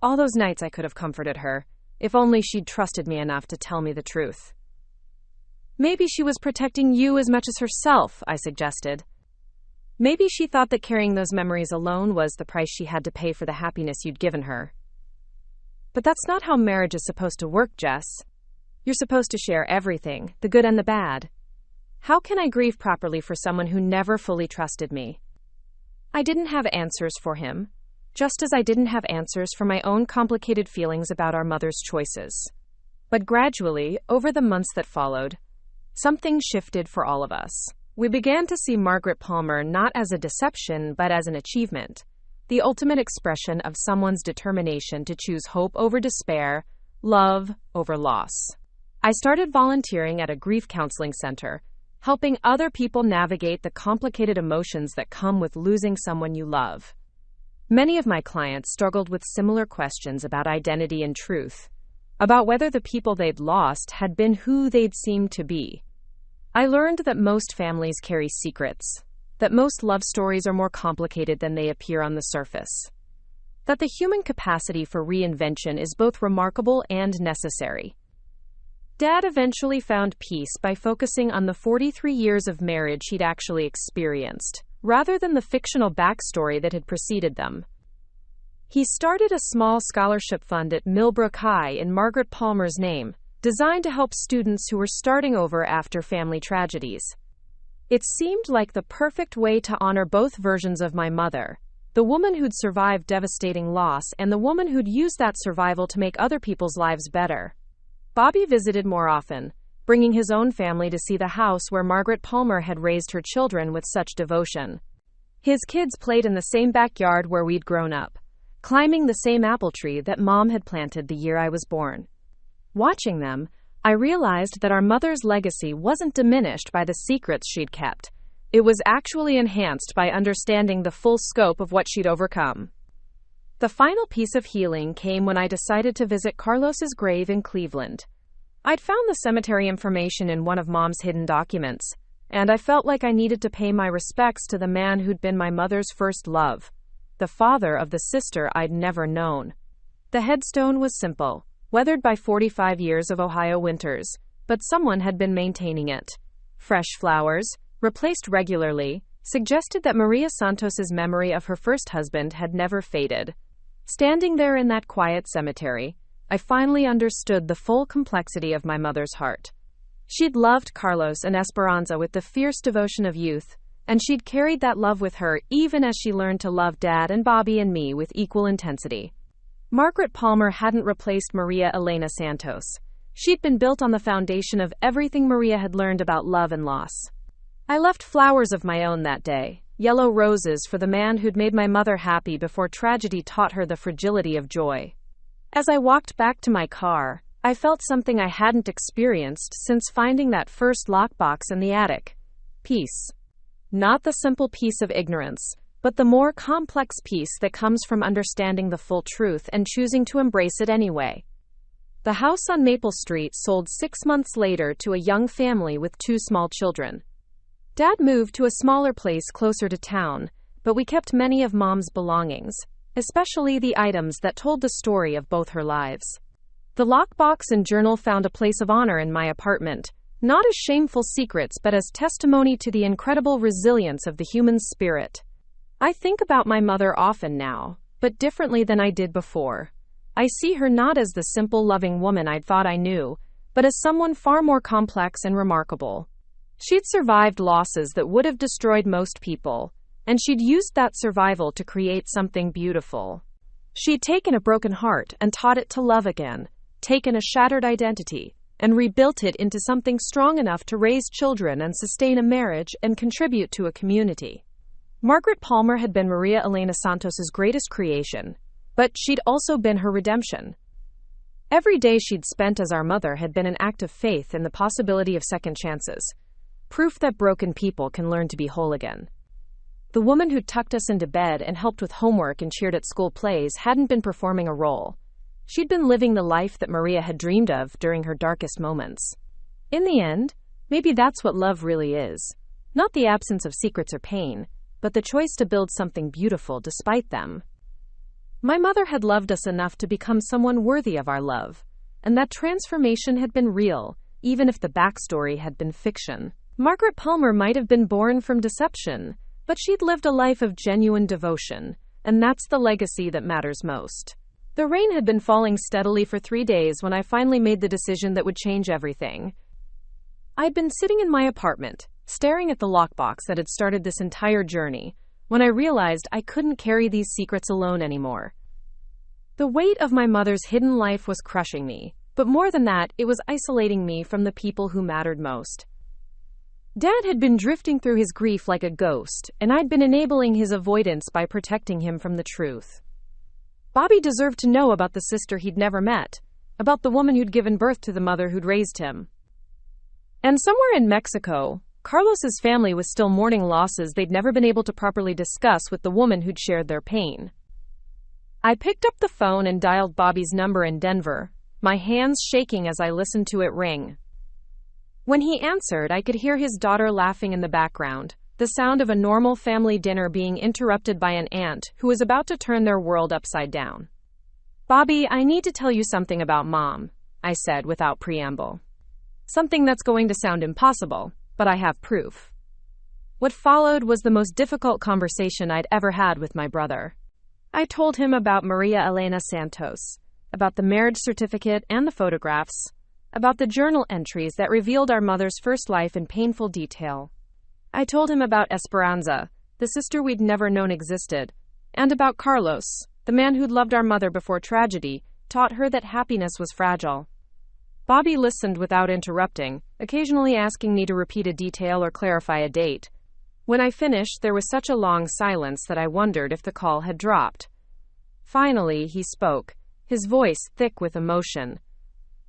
All those nights I could have comforted her, if only she'd trusted me enough to tell me the truth. Maybe she was protecting you as much as herself, I suggested. Maybe she thought that carrying those memories alone was the price she had to pay for the happiness you'd given her. But that's not how marriage is supposed to work, Jess. You're supposed to share everything, the good and the bad. How can I grieve properly for someone who never fully trusted me? I didn't have answers for him, just as I didn't have answers for my own complicated feelings about our mother's choices. But gradually, over the months that followed, something shifted for all of us. We began to see Margaret Palmer not as a deception, but as an achievement, the ultimate expression of someone's determination to choose hope over despair, love over loss. I started volunteering at a grief counseling center, helping other people navigate the complicated emotions that come with losing someone you love. Many of my clients struggled with similar questions about identity and truth, about whether the people they'd lost had been who they'd seemed to be. I learned that most families carry secrets, that most love stories are more complicated than they appear on the surface, that the human capacity for reinvention is both remarkable and necessary. Dad eventually found peace by focusing on the 43 years of marriage he'd actually experienced, rather than the fictional backstory that had preceded them. He started a small scholarship fund at Millbrook High in Margaret Palmer's name, designed to help students who were starting over after family tragedies. It seemed like the perfect way to honor both versions of my mother, the woman who'd survived devastating loss and the woman who'd used that survival to make other people's lives better. Bobby visited more often, bringing his own family to see the house where Margaret Palmer had raised her children with such devotion. His kids played in the same backyard where we'd grown up, climbing the same apple tree that Mom had planted the year I was born. Watching them, I realized that our mother's legacy wasn't diminished by the secrets she'd kept. It was actually enhanced by understanding the full scope of what she'd overcome. The final piece of healing came when I decided to visit Carlos's grave in Cleveland. I'd found the cemetery information in one of Mom's hidden documents, and I felt like I needed to pay my respects to the man who'd been my mother's first love, the father of the sister I'd never known. The headstone was simple, weathered by 45 years of Ohio winters, but someone had been maintaining it. Fresh flowers, replaced regularly, suggested that Maria Santos's memory of her first husband had never faded. Standing there in that quiet cemetery, I finally understood the full complexity of my mother's heart. She'd loved Carlos and Esperanza with the fierce devotion of youth, and she'd carried that love with her even as she learned to love Dad and Bobby and me with equal intensity. Margaret Palmer hadn't replaced Maria Elena Santos. She'd been built on the foundation of everything Maria had learned about love and loss. I left flowers of my own that day, yellow roses for the man who'd made my mother happy before tragedy taught her the fragility of joy. As I walked back to my car, I felt something I hadn't experienced since finding that first lockbox in the attic. Peace. Not the simple peace of ignorance, but the more complex peace that comes from understanding the full truth and choosing to embrace it anyway. The house on Maple Street sold 6 months later to a young family with 2 small children. Dad moved to a smaller place closer to town, but we kept many of Mom's belongings, especially the items that told the story of both her lives. The lockbox and journal found a place of honor in my apartment, not as shameful secrets but as testimony to the incredible resilience of the human spirit. I think about my mother often now, but differently than I did before. I see her not as the simple, loving woman I'd thought I knew, but as someone far more complex and remarkable. She'd survived losses that would have destroyed most people, and she'd used that survival to create something beautiful. She'd taken a broken heart and taught it to love again, taken a shattered identity, and rebuilt it into something strong enough to raise children and sustain a marriage and contribute to a community. Margaret Palmer had been Maria Elena Santos's greatest creation, but she'd also been her redemption. Every day she'd spent as our mother had been an act of faith in the possibility of second chances. Proof that broken people can learn to be whole again. The woman who tucked us into bed and helped with homework and cheered at school plays hadn't been performing a role. She'd been living the life that Maria had dreamed of during her darkest moments. In the end, maybe that's what love really is. Not the absence of secrets or pain, but the choice to build something beautiful despite them. My mother had loved us enough to become someone worthy of our love, and that transformation had been real, even if the backstory had been fiction. Margaret Palmer might have been born from deception, but she'd lived a life of genuine devotion, and that's the legacy that matters most. The rain had been falling steadily for 3 days when I finally made the decision that would change everything. I'd been sitting in my apartment, staring at the lockbox that had started this entire journey, when I realized I couldn't carry these secrets alone anymore. The weight of my mother's hidden life was crushing me, but more than that, it was isolating me from the people who mattered most. Dad had been drifting through his grief like a ghost, and I'd been enabling his avoidance by protecting him from the truth. Bobby deserved to know about the sister he'd never met, about the woman who'd given birth to the mother who'd raised him. And somewhere in Mexico, Carlos's family was still mourning losses they'd never been able to properly discuss with the woman who'd shared their pain. I picked up the phone and dialed Bobby's number in Denver, my hands shaking as I listened to it ring. When he answered, I could hear his daughter laughing in the background, the sound of a normal family dinner being interrupted by an aunt who was about to turn their world upside down. "Bobby, I need to tell you something about Mom," I said without preamble. "Something that's going to sound impossible, but I have proof." What followed was the most difficult conversation I'd ever had with my brother. I told him about Maria Elena Santos, about the marriage certificate and the photographs, about the journal entries that revealed our mother's first life in painful detail. I told him about Esperanza, the sister we'd never known existed, and about Carlos, the man who'd loved our mother before tragedy taught her that happiness was fragile. Bobby listened without interrupting, occasionally asking me to repeat a detail or clarify a date. When I finished, there was such a long silence that I wondered if the call had dropped. Finally, he spoke, his voice thick with emotion.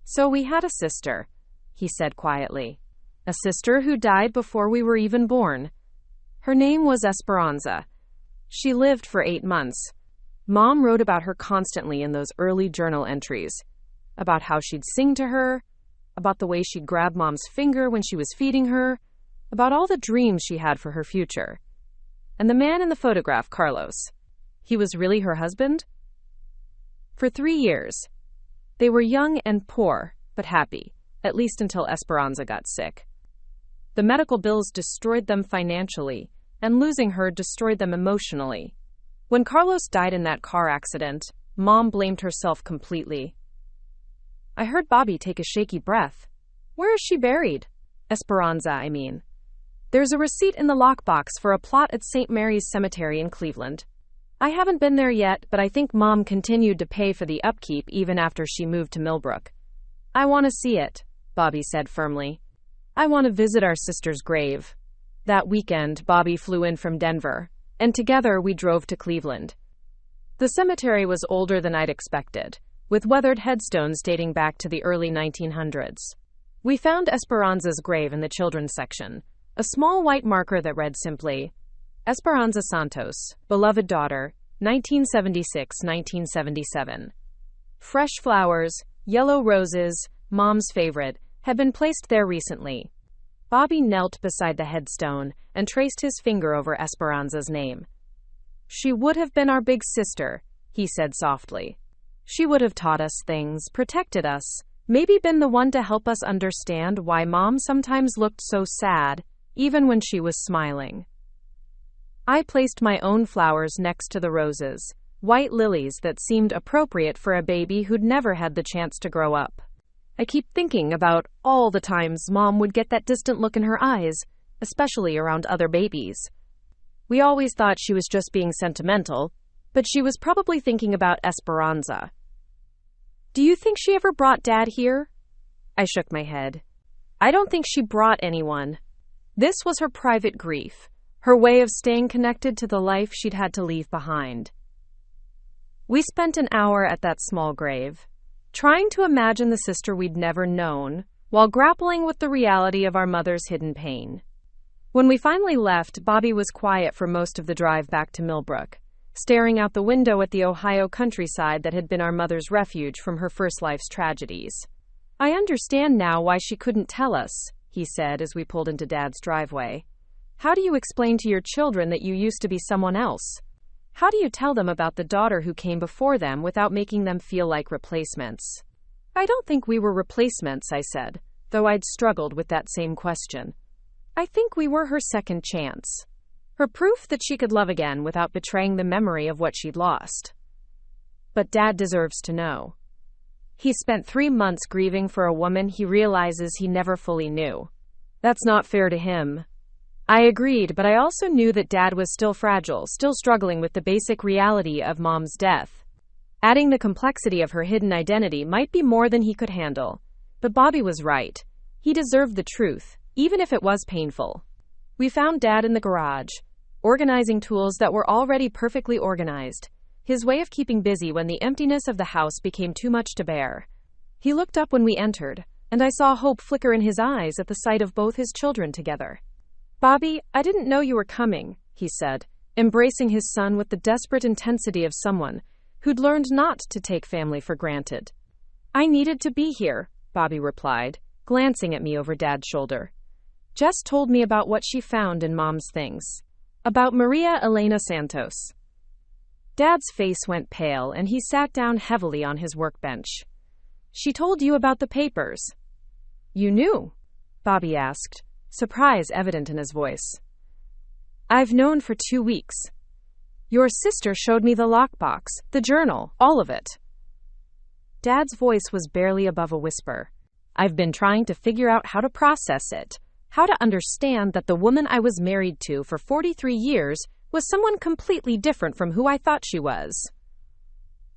"So we had a sister," he said quietly. "A sister who died before we were even born. Her name was Esperanza. She lived for 8 months. Mom wrote about her constantly in those early journal entries, about how she'd sing to her, about the way she'd grab Mom's finger when she was feeding her, about all the dreams she had for her future. And the man in the photograph, Carlos, he was really her husband? For 3 years, they were young and poor, but happy, at least until Esperanza got sick. The medical bills destroyed them financially, and losing her destroyed them emotionally. When Carlos died in that car accident, Mom blamed herself completely. I heard Bobby take a shaky breath. Where is she buried? Esperanza, I mean. There's a receipt in the lockbox for a plot at St. Mary's Cemetery in Cleveland. I haven't been there yet, but I think Mom continued to pay for the upkeep even after she moved to Millbrook. I want to see it, Bobby said firmly. I want to visit our sister's grave. That weekend, Bobby flew in from Denver, and together we drove to Cleveland. The cemetery was older than I'd expected, with weathered headstones dating back to the early 1900s. We found Esperanza's grave in the children's section, a small white marker that read simply, Esperanza Santos, beloved daughter, 1976-1977. Fresh flowers, yellow roses, Mom's favorite, had been placed there recently. Bobby knelt beside the headstone and traced his finger over Esperanza's name. She would have been our big sister, he said softly. She would have taught us things, protected us, maybe been the one to help us understand why Mom sometimes looked so sad, even when she was smiling. I placed my own flowers next to the roses, white lilies that seemed appropriate for a baby who'd never had the chance to grow up. I keep thinking about all the times Mom would get that distant look in her eyes, especially around other babies. We always thought she was just being sentimental, but she was probably thinking about Esperanza. Do you think she ever brought Dad here? I shook my head. I don't think she brought anyone. This was her private grief, her way of staying connected to the life she'd had to leave behind. We spent an hour at that small grave, trying to imagine the sister we'd never known, while grappling with the reality of our mother's hidden pain. When we finally left, Bobby was quiet for most of the drive back to Millbrook, staring out the window at the Ohio countryside that had been our mother's refuge from her first life's tragedies. I understand now why she couldn't tell us, he said as we pulled into Dad's driveway. How do you explain to your children that you used to be someone else? How do you tell them about the daughter who came before them without making them feel like replacements? I don't think we were replacements, I said, though I'd struggled with that same question. I think we were her second chance. Her proof that she could love again without betraying the memory of what she'd lost. But Dad deserves to know. He spent 3 months grieving for a woman he realizes he never fully knew. That's not fair to him. I agreed, but I also knew that Dad was still fragile, still struggling with the basic reality of Mom's death. Adding the complexity of her hidden identity might be more than he could handle. But Bobby was right. He deserved the truth, even if it was painful. We found Dad in the garage, organizing tools that were already perfectly organized, his way of keeping busy when the emptiness of the house became too much to bear. He looked up when we entered, and I saw hope flicker in his eyes at the sight of both his children together. Bobby, I didn't know you were coming, he said, embracing his son with the desperate intensity of someone who'd learned not to take family for granted. I needed to be here, Bobby replied, glancing at me over Dad's shoulder. Jess told me about what she found in Mom's things. About Maria Elena Santos. Dad's face went pale and he sat down heavily on his workbench. She told you about the papers. You knew? Bobby asked, surprise evident in his voice. I've known for 2 weeks. Your sister showed me the lockbox, the journal, all of it. Dad's voice was barely above a whisper. I've been trying to figure out how to process it. How to understand that the woman I was married to for 43 years was someone completely different from who I thought she was.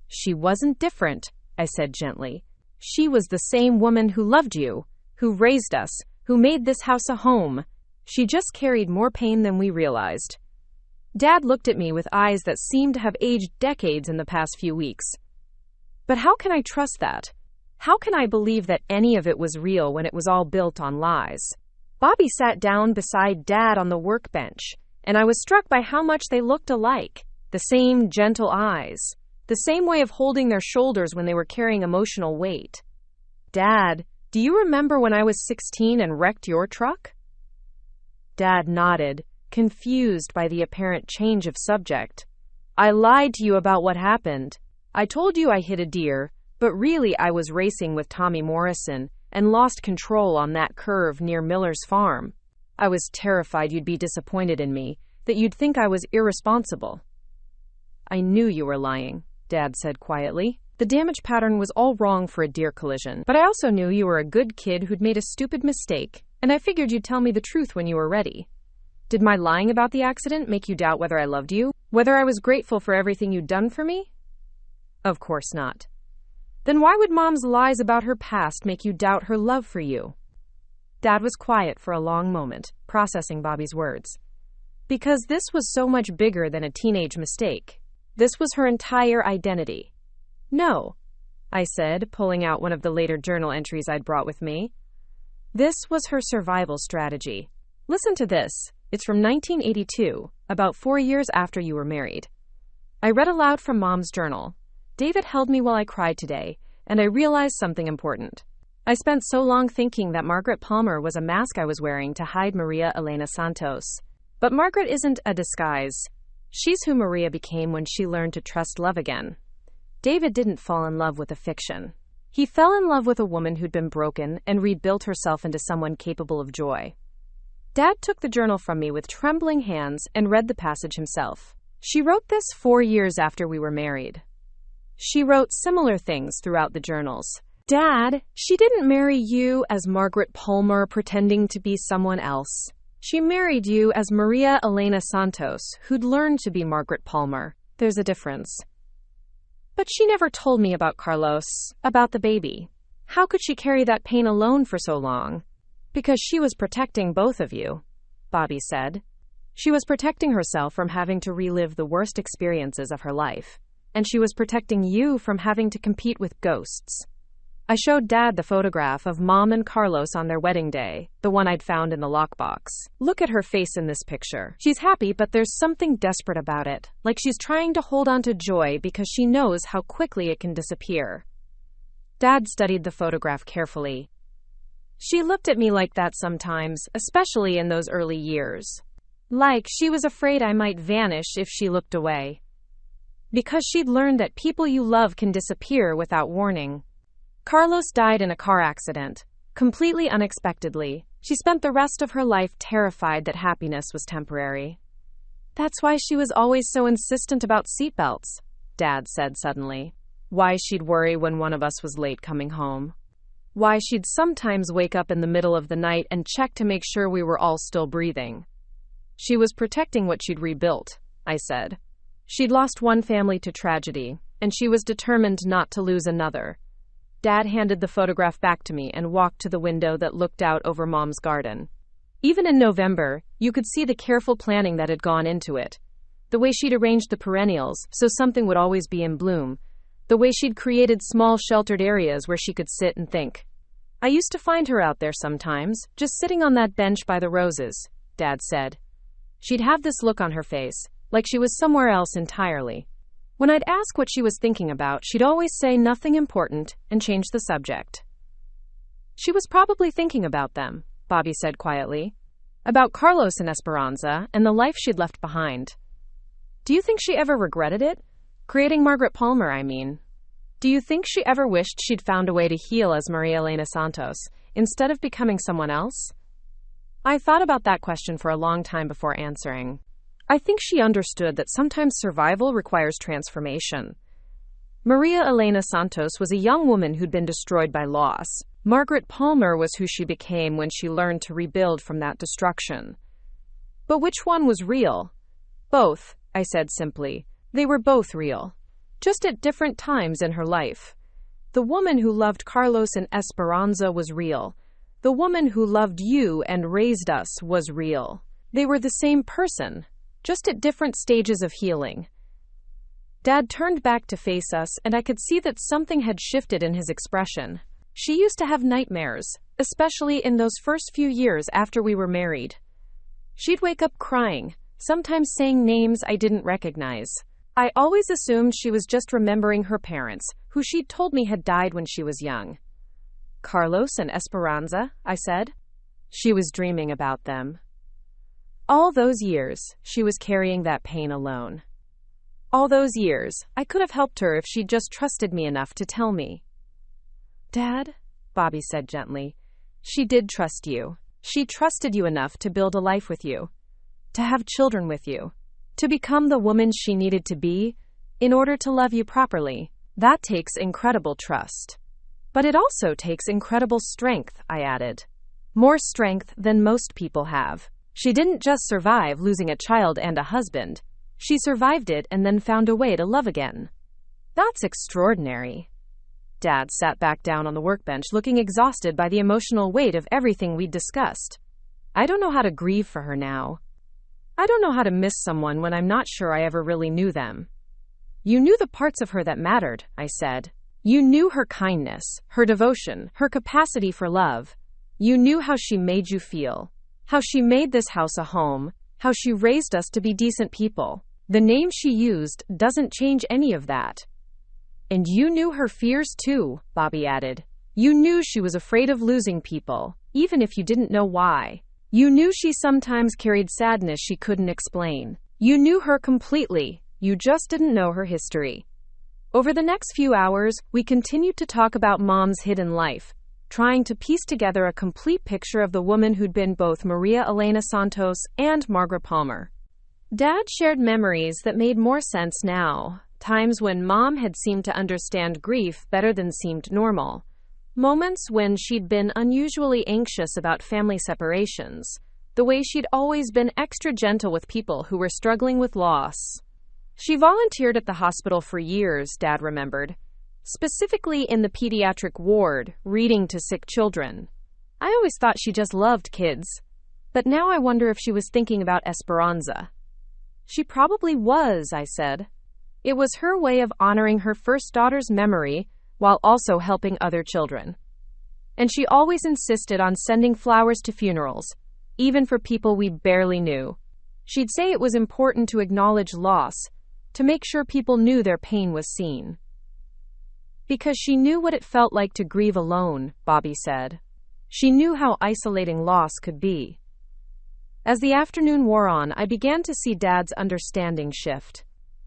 She wasn't different, I said gently. She was the same woman who loved you, who raised us, who made this house a home. She just carried more pain than we realized. Dad looked at me with eyes that seemed to have aged decades in the past few weeks. But how can I trust that? How can I believe that any of it was real when it was all built on lies? Bobby sat down beside Dad on the workbench, and I was struck by how much they looked alike. The same gentle eyes, the same way of holding their shoulders when they were carrying emotional weight. Dad, do you remember when I was 16 and wrecked your truck? Dad nodded, confused by the apparent change of subject. I lied to you about what happened. I told you I hit a deer, but really I was racing with Tommy Morrison and lost control on that curve near Miller's farm. I was terrified you'd be disappointed in me, that you'd think I was irresponsible. I knew you were lying, Dad said quietly. The damage pattern was all wrong for a deer collision, but I also knew you were a good kid who'd made a stupid mistake, and I figured you'd tell me the truth when you were ready. Did my lying about the accident make you doubt whether I loved you? Whether I was grateful for everything you'd done for me? Of course not. Then why would Mom's lies about her past make you doubt her love for you? Dad was quiet for a long moment, processing Bobby's words. Because this was so much bigger than a teenage mistake. This was her entire identity. No, I said, pulling out one of the later journal entries I'd brought with me. This was her survival strategy. Listen to this. It's from 1982, about 4 years after you were married. I read aloud from Mom's journal. David held me while I cried today, and I realized something important. I spent so long thinking that Margaret Palmer was a mask I was wearing to hide Maria Elena Santos. But Margaret isn't a disguise. She's who Maria became when she learned to trust love again. David didn't fall in love with a fiction. He fell in love with a woman who'd been broken and rebuilt herself into someone capable of joy. Dad took the journal from me with trembling hands and read the passage himself. She wrote this 4 years after we were married. She wrote similar things throughout the journals. Dad, she didn't marry you as Margaret Palmer pretending to be someone else. She married you as Maria Elena Santos, who'd learned to be Margaret Palmer. There's a difference. But she never told me about Carlos, about the baby. How could she carry that pain alone for so long? Because she was protecting both of you, Bobby said. She was protecting herself from having to relive the worst experiences of her life. And she was protecting you from having to compete with ghosts. I showed Dad the photograph of Mom and Carlos on their wedding day, the one I'd found in the lockbox. Look at her face in this picture. She's happy, but there's something desperate about it, like she's trying to hold on to joy because she knows how quickly it can disappear. Dad studied the photograph carefully. She looked at me like that sometimes, especially in those early years. Like she was afraid I might vanish if she looked away. Because she'd learned that people you love can disappear without warning. Carlos died in a car accident, completely unexpectedly. She spent the rest of her life terrified that happiness was temporary. That's why she was always so insistent about seatbelts, Dad said suddenly. Why she'd worry when one of us was late coming home. Why she'd sometimes wake up in the middle of the night and check to make sure we were all still breathing. She was protecting what she'd rebuilt, I said. She'd lost one family to tragedy, and she was determined not to lose another. Dad handed the photograph back to me and walked to the window that looked out over Mom's garden. Even in November, you could see the careful planning that had gone into it. The way she'd arranged the perennials so something would always be in bloom. The way she'd created small sheltered areas where she could sit and think. I used to find her out there sometimes, just sitting on that bench by the roses, Dad said. She'd have this look on her face, like she was somewhere else entirely. When I'd ask what she was thinking about, she'd always say nothing important and change the subject. She was probably thinking about them, Bobby said quietly. About Carlos and Esperanza and the life she'd left behind. Do you think she ever regretted it? Creating Margaret Palmer, I mean. Do you think she ever wished she'd found a way to heal as Maria Elena Santos, instead of becoming someone else? I thought about that question for a long time before answering. I think she understood that sometimes survival requires transformation. Maria Elena Santos was a young woman who'd been destroyed by loss. Margaret Palmer was who she became when she learned to rebuild from that destruction. But which one was real? Both, I said simply. They were both real, just at different times in her life. The woman who loved Carlos and Esperanza was real. The woman who loved you and raised us was real. They were the same person, just at different stages of healing. Dad turned back to face us, and I could see that something had shifted in his expression. She used to have nightmares, especially in those first few years after we were married. She'd wake up crying, sometimes saying names I didn't recognize. I always assumed she was just remembering her parents, who she'd told me had died when she was young. Carlos and Esperanza, I said. She was dreaming about them. All those years, she was carrying that pain alone. All those years, I could have helped her if she'd just trusted me enough to tell me. Dad, Bobby said gently, she did trust you. She trusted you enough to build a life with you, to have children with you, to become the woman she needed to be in order to love you properly. That takes incredible trust. But it also takes incredible strength, I added. More strength than most people have. She didn't just survive losing a child and a husband. She survived it and then found a way to love again. That's extraordinary. Dad sat back down on the workbench, looking exhausted by the emotional weight of everything we'd discussed. I don't know how to grieve for her now. I don't know how to miss someone when I'm not sure I ever really knew them. You knew the parts of her that mattered, I said. You knew her kindness, her devotion, her capacity for love. You knew how she made you feel, how she made this house a home, how she raised us to be decent people. The name she used doesn't change any of that. And you knew her fears too, Bobby added. You knew she was afraid of losing people, even if you didn't know why. You knew she sometimes carried sadness she couldn't explain. You knew her completely, you just didn't know her history. Over the next few hours, we continued to talk about Mom's hidden life, trying to piece together a complete picture of the woman who'd been both Maria Elena Santos and Margaret Palmer. Dad shared memories that made more sense now, times when Mom had seemed to understand grief better than seemed normal, moments when she'd been unusually anxious about family separations, the way she'd always been extra gentle with people who were struggling with loss. She volunteered at the hospital for years, Dad remembered, specifically in the pediatric ward, reading to sick children. I always thought she just loved kids, but now I wonder if she was thinking about Esperanza. She probably was, I said. It was her way of honoring her first daughter's memory while also helping other children. And she always insisted on sending flowers to funerals, even for people we barely knew. She'd say it was important to acknowledge loss, to make sure people knew their pain was seen. Because she knew what it felt like to grieve alone, Bobby said. She knew how isolating loss could be. As the afternoon wore on, I began to see Dad's understanding shift.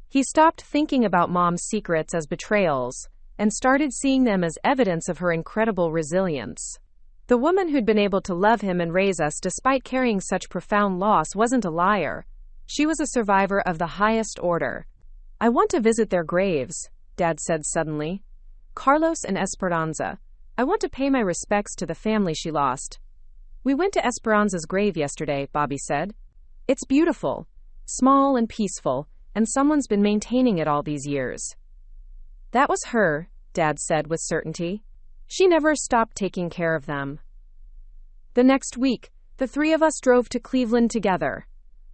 He stopped thinking about Mom's secrets as betrayals and started seeing them as evidence of her incredible resilience. The woman who'd been able to love him and raise us despite carrying such profound loss wasn't a liar. She was a survivor of the highest order. I want to visit their graves, Dad said suddenly. Carlos and Esperanza. I want to pay my respects to the family she lost. We went to Esperanza's grave yesterday, Bobby said. It's beautiful, small and peaceful, and someone's been maintaining it all these years. That was her, Dad said with certainty. She never stopped taking care of them. The next week, the three of us drove to Cleveland together.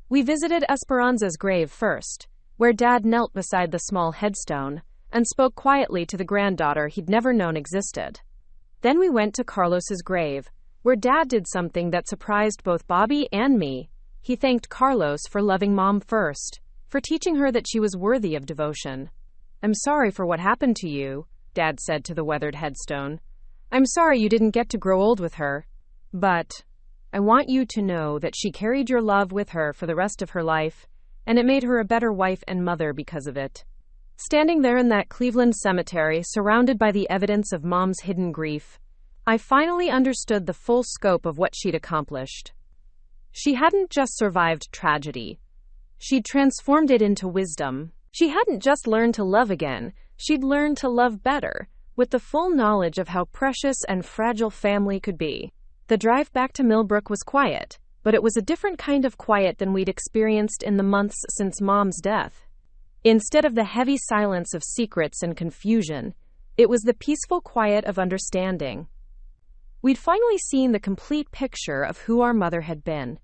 We visited Esperanza's grave first, where Dad knelt beside the small headstone and spoke quietly to the granddaughter he'd never known existed. Then we went to Carlos's grave, where Dad did something that surprised both Bobby and me. He thanked Carlos for loving Mom first, for teaching her that she was worthy of devotion. I'm sorry for what happened to you, Dad said to the weathered headstone. I'm sorry you didn't get to grow old with her. But I want you to know that she carried your love with her for the rest of her life, and it made her a better wife and mother because of it. Standing there in that Cleveland cemetery, surrounded by the evidence of Mom's hidden grief, I finally understood the full scope of what she'd accomplished. She hadn't just survived tragedy. She'd transformed it into wisdom. She hadn't just learned to love again, she'd learned to love better, with the full knowledge of how precious and fragile family could be. The drive back to Millbrook was quiet, but it was a different kind of quiet than we'd experienced in the months since Mom's death. Instead of the heavy silence of secrets and confusion, it was the peaceful quiet of understanding. We'd finally seen the complete picture of who our mother had been,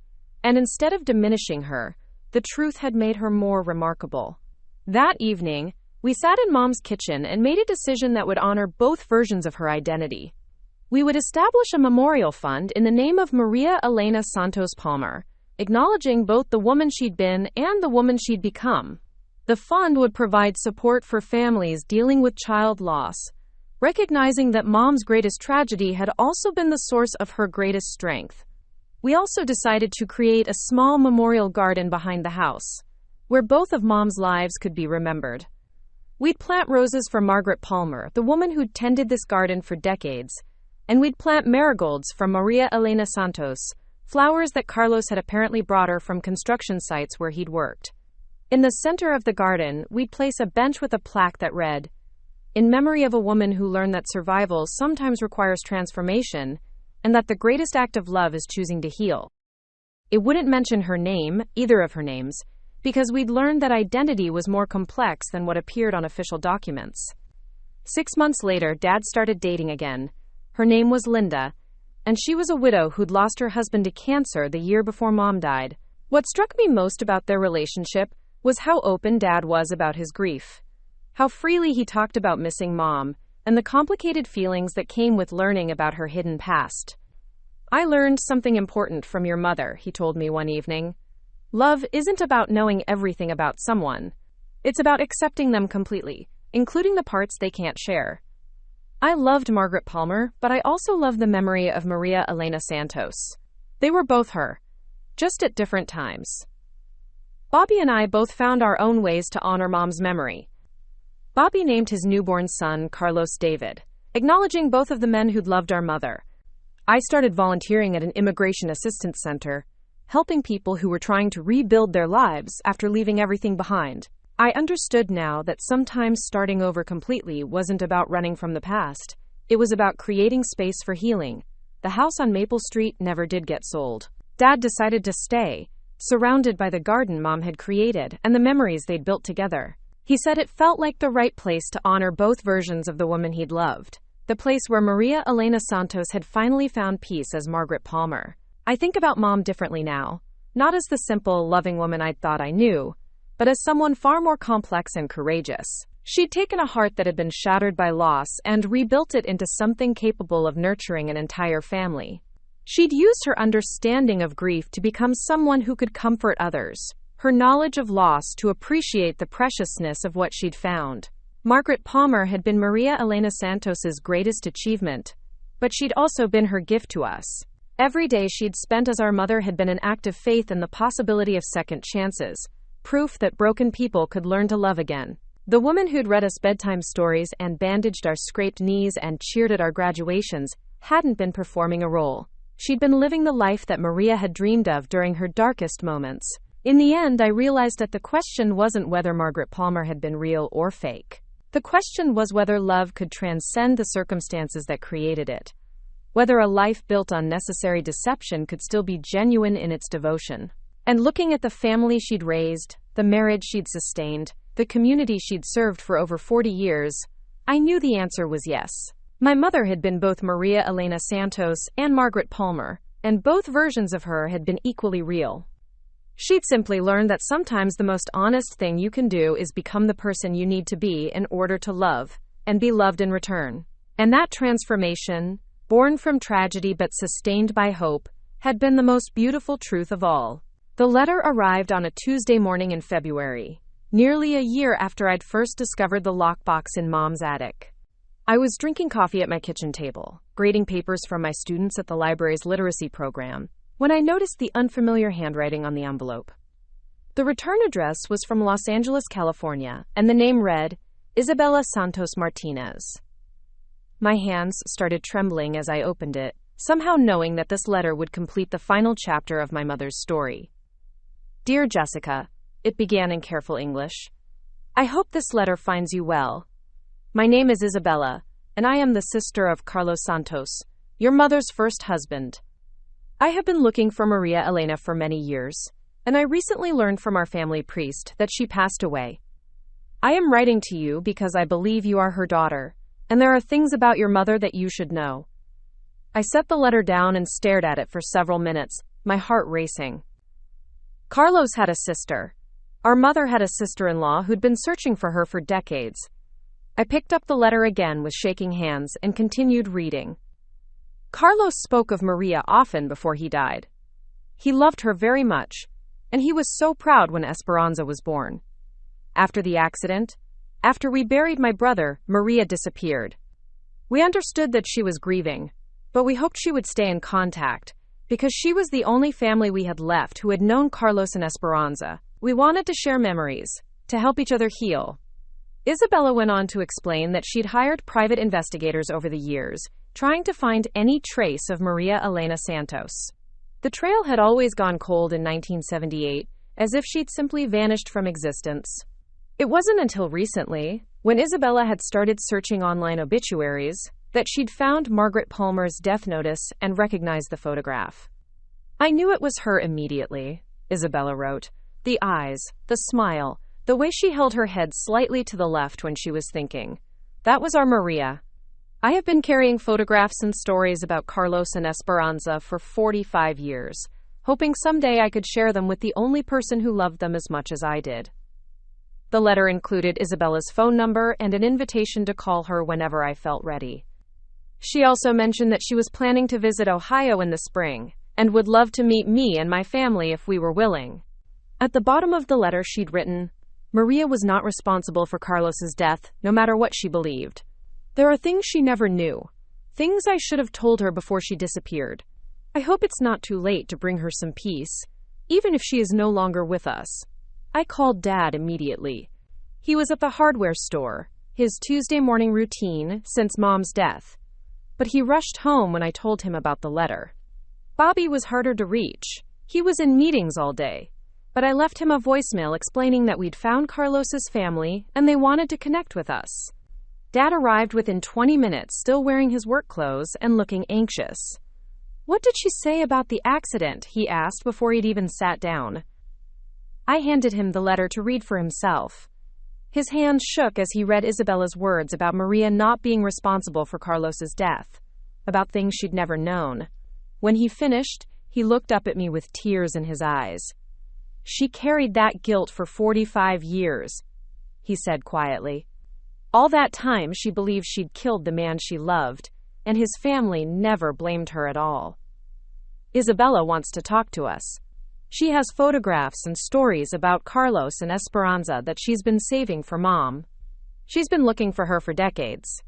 and instead of diminishing her, the truth had made her more remarkable. That evening, we sat in Mom's kitchen and made a decision that would honor both versions of her identity. We would establish a memorial fund in the name of Maria Elena Santos Palmer, acknowledging both the woman she'd been and the woman she'd become. The fund would provide support for families dealing with child loss, recognizing that Mom's greatest tragedy had also been the source of her greatest strength. We also decided to create a small memorial garden behind the house, where both of Mom's lives could be remembered. We'd plant roses for Margaret Palmer, the woman who'd tended this garden for decades, and we'd plant marigolds from Maria Elena Santos, flowers that Carlos had apparently brought her from construction sites where he'd worked. In the center of the garden, we'd place a bench with a plaque that read, "In memory of a woman who learned that survival sometimes requires transformation, and that the greatest act of love is choosing to heal." It wouldn't mention her name, either of her names, because we'd learned that identity was more complex than what appeared on official documents. 6 months later, Dad started dating again. Her name was Linda, and she was a widow who'd lost her husband to cancer the year before Mom died. What struck me most about their relationship was how open Dad was about his grief, how freely he talked about missing Mom, and the complicated feelings that came with learning about her hidden past. "I learned something important from your mother," he told me one evening. "Love isn't about knowing everything about someone. It's about accepting them completely, including the parts they can't share." I loved Margaret Palmer, but I also loved the memory of Maria Elena Santos. They were both her, just at different times. Bobby and I both found our own ways to honor Mom's memory. Bobby named his newborn son Carlos David, acknowledging both of the men who'd loved our mother. I started volunteering at an immigration assistance center, helping people who were trying to rebuild their lives after leaving everything behind. I understood now that sometimes starting over completely wasn't about running from the past. It was about creating space for healing. The house on Maple Street never did get sold. Dad decided to stay, surrounded by the garden Mom had created and the memories they'd built together. He said it felt like the right place to honor both versions of the woman he'd loved. The place where Maria Elena Santos had finally found peace as Margaret Palmer. I think about Mom differently now, not as the simple, loving woman I'd thought I knew, but as someone far more complex and courageous. She'd taken a heart that had been shattered by loss and rebuilt it into something capable of nurturing an entire family. She'd used her understanding of grief to become someone who could comfort others, her knowledge of loss to appreciate the preciousness of what she'd found. Margaret Palmer had been Maria Elena Santos's greatest achievement, but she'd also been her gift to us. Every day she'd spent as our mother had been an act of faith in the possibility of second chances, proof that broken people could learn to love again. The woman who'd read us bedtime stories and bandaged our scraped knees and cheered at our graduations hadn't been performing a role. She'd been living the life that Maria had dreamed of during her darkest moments. In the end, I realized that the question wasn't whether Margaret Palmer had been real or fake. The question was whether love could transcend the circumstances that created it. Whether a life built on necessary deception could still be genuine in its devotion. And looking at the family she'd raised, the marriage she'd sustained, the community she'd served for over 40 years, I knew the answer was yes. My mother had been both Maria Elena Santos and Margaret Palmer, and both versions of her had been equally real. She'd simply learned that sometimes the most honest thing you can do is become the person you need to be in order to love, and be loved in return. And that transformation, born from tragedy but sustained by hope, had been the most beautiful truth of all. The letter arrived on a Tuesday morning in February, nearly a year after I'd first discovered the lockbox in Mom's attic. I was drinking coffee at my kitchen table, grading papers from my students at the library's literacy program, when I noticed the unfamiliar handwriting on the envelope. The return address was from Los Angeles, California, and the name read, Isabella Santos Martinez. My hands started trembling as I opened it, somehow knowing that this letter would complete the final chapter of my mother's story. Dear Jessica, it began in careful English. I hope this letter finds you well. My name is Isabella, and I am the sister of Carlos Santos, your mother's first husband. I have been looking for Maria Elena for many years, and I recently learned from our family priest that she passed away. I am writing to you because I believe you are her daughter, and there are things about your mother that you should know. I set the letter down and stared at it for several minutes, my heart racing. Carlos had a sister. Our mother had a sister-in-law who'd been searching for her for decades. I picked up the letter again with shaking hands and continued reading. Carlos spoke of Maria often before he died. He loved her very much, and he was so proud when Esperanza was born. After the accident, after we buried my brother, Maria disappeared. We understood that she was grieving, but we hoped she would stay in contact, Because she was the only family we had left who had known Carlos and Esperanza. We wanted to share memories, to help each other heal. Isabella went on to explain that she'd hired private investigators over the years, trying to find any trace of Maria Elena Santos. The trail had always gone cold in 1978, as if she'd simply vanished from existence. It wasn't until recently, when Isabella had started searching online obituaries, that she'd found Margaret Palmer's death notice and recognized the photograph. I knew it was her immediately, Isabella wrote. The eyes, the smile, the way she held her head slightly to the left when she was thinking. That was our Maria. I have been carrying photographs and stories about Carlos and Esperanza for 45 years, hoping someday I could share them with the only person who loved them as much as I did. The letter included Isabella's phone number and an invitation to call her whenever I felt ready. She also mentioned that she was planning to visit Ohio in the spring, and would love to meet me and my family if we were willing. At the bottom of the letter she'd written, Maria was not responsible for Carlos's death, no matter what she believed. There are things she never knew, things I should have told her before she disappeared. I hope it's not too late to bring her some peace, even if she is no longer with us. I called Dad immediately. He was at the hardware store, his Tuesday morning routine since Mom's death. But he rushed home when I told him about the letter. Bobby was harder to reach. He was in meetings all day. But I left him a voicemail explaining that we'd found Carlos's family and they wanted to connect with us. Dad arrived within 20 minutes, still wearing his work clothes and looking anxious. What did she say about the accident? He asked before he'd even sat down. I handed him the letter to read for himself. His hand shook as he read Isabella's words about Maria not being responsible for Carlos's death, about things she'd never known. When he finished, he looked up at me with tears in his eyes. She carried that guilt for 45 years, he said quietly. All that time she believed she'd killed the man she loved, and his family never blamed her at all. Isabella wants to talk to us. She has photographs and stories about Carlos and Esperanza that she's been saving for Mom. She's been looking for her for decades.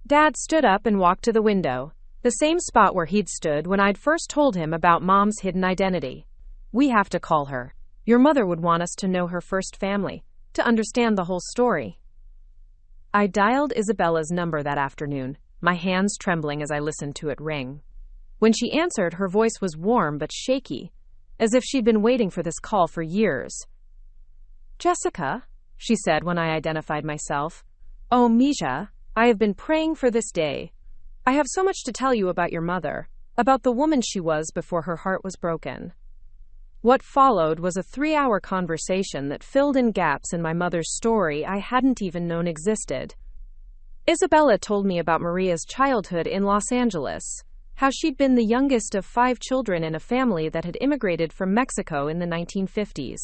Dad stood up and walked to the window, the same spot where he'd stood when I'd first told him about Mom's hidden identity. We have to call her. Your mother would want us to know her first family, to understand the whole story. I dialed Isabella's number that afternoon, my hands trembling as I listened to it ring. When she answered, her voice was warm but shaky, as if she'd been waiting for this call for years. Jessica, she said when I identified myself. Oh, Misha, I have been praying for this day. I have so much to tell you about your mother, about the woman she was before her heart was broken. What followed was a 3-hour conversation that filled in gaps in my mother's story I hadn't even known existed. Isabella told me about Maria's childhood in Los Angeles, how she'd been the youngest of 5 children in a family that had immigrated from Mexico in the 1950s.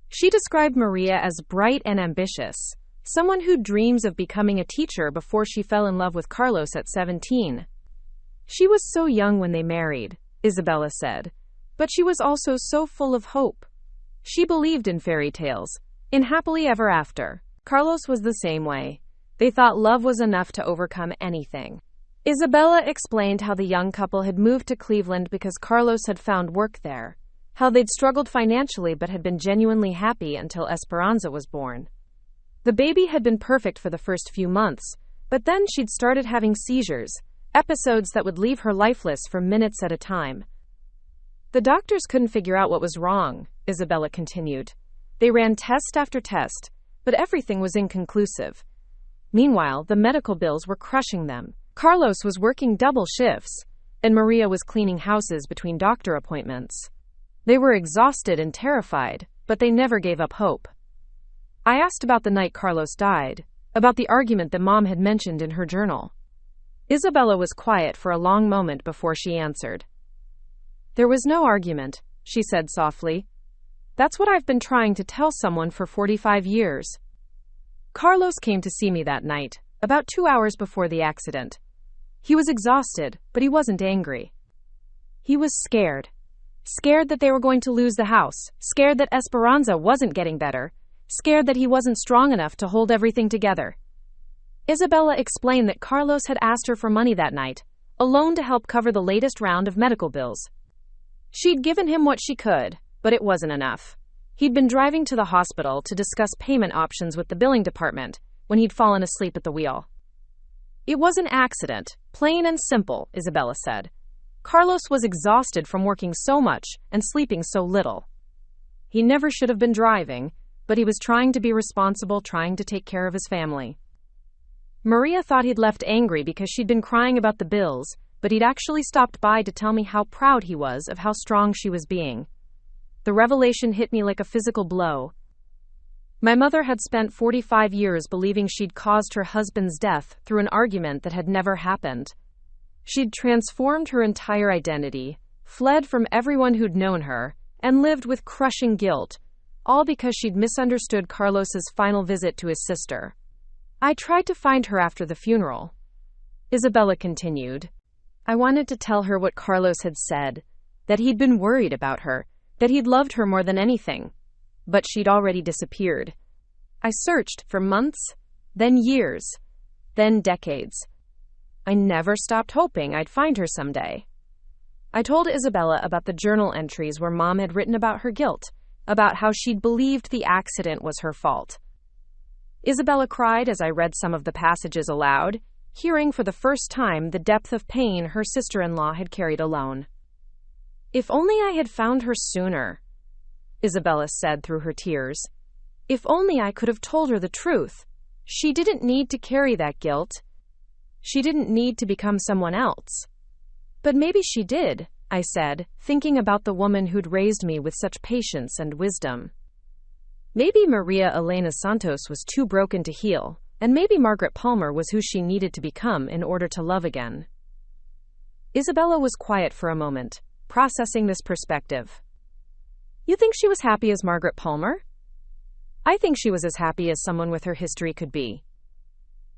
She described Maria as bright and ambitious, someone who dreams of becoming a teacher before she fell in love with Carlos at 17. She was so young when they married, Isabella said. But she was also so full of hope. She believed in fairy tales, in happily ever after. Carlos was the same way. They thought love was enough to overcome anything. Isabella explained how the young couple had moved to Cleveland because Carlos had found work there, how they'd struggled financially but had been genuinely happy until Esperanza was born. The baby had been perfect for the first few months, but then she'd started having seizures, episodes that would leave her lifeless for minutes at a time. The doctors couldn't figure out what was wrong, Isabella continued. They ran test after test, but everything was inconclusive. Meanwhile, the medical bills were crushing them. Carlos was working double shifts, and Maria was cleaning houses between doctor appointments. They were exhausted and terrified, but they never gave up hope. I asked about the night Carlos died, about the argument that Mom had mentioned in her journal. Isabella was quiet for a long moment before she answered. There was no argument, she said softly. That's what I've been trying to tell someone for 45 years. Carlos came to see me that night, about 2 hours before the accident. He was exhausted, but he wasn't angry. He was scared. Scared that they were going to lose the house, scared that Esperanza wasn't getting better, scared that he wasn't strong enough to hold everything together. Isabella explained that Carlos had asked her for money that night, alone to help cover the latest round of medical bills. She'd given him what she could, but it wasn't enough. He'd been driving to the hospital to discuss payment options with the billing department when he'd fallen asleep at the wheel. It was an accident, plain and simple, Isabella said. Carlos was exhausted from working so much and sleeping so little. He never should have been driving, but he was trying to be responsible, trying to take care of his family. Maria thought he'd left angry because she'd been crying about the bills, but he'd actually stopped by to tell me how proud he was of how strong she was being. The revelation hit me like a physical blow. My mother had spent 45 years believing she'd caused her husband's death through an argument that had never happened. She'd transformed her entire identity, fled from everyone who'd known her, and lived with crushing guilt, all because she'd misunderstood Carlos's final visit to his sister. I tried to find her after the funeral. Isabella continued. I wanted to tell her what Carlos had said, that he'd been worried about her, that he'd loved her more than anything. But she'd already disappeared. I searched for months, then years, then decades. I never stopped hoping I'd find her someday. I told Isabella about the journal entries where Mom had written about her guilt, about how she'd believed the accident was her fault. Isabella cried as I read some of the passages aloud, hearing for the first time the depth of pain her sister-in-law had carried alone. If only I had found her sooner, Isabella said through her tears. If only I could have told her the truth. She didn't need to carry that guilt. She didn't need to become someone else. But maybe she did, I said, thinking about the woman who'd raised me with such patience and wisdom. Maybe Maria Elena Santos was too broken to heal, and maybe Margaret Palmer was who she needed to become in order to love again. Isabella was quiet for a moment, processing this perspective. You think she was happy as Margaret Palmer? I think she was as happy as someone with her history could be.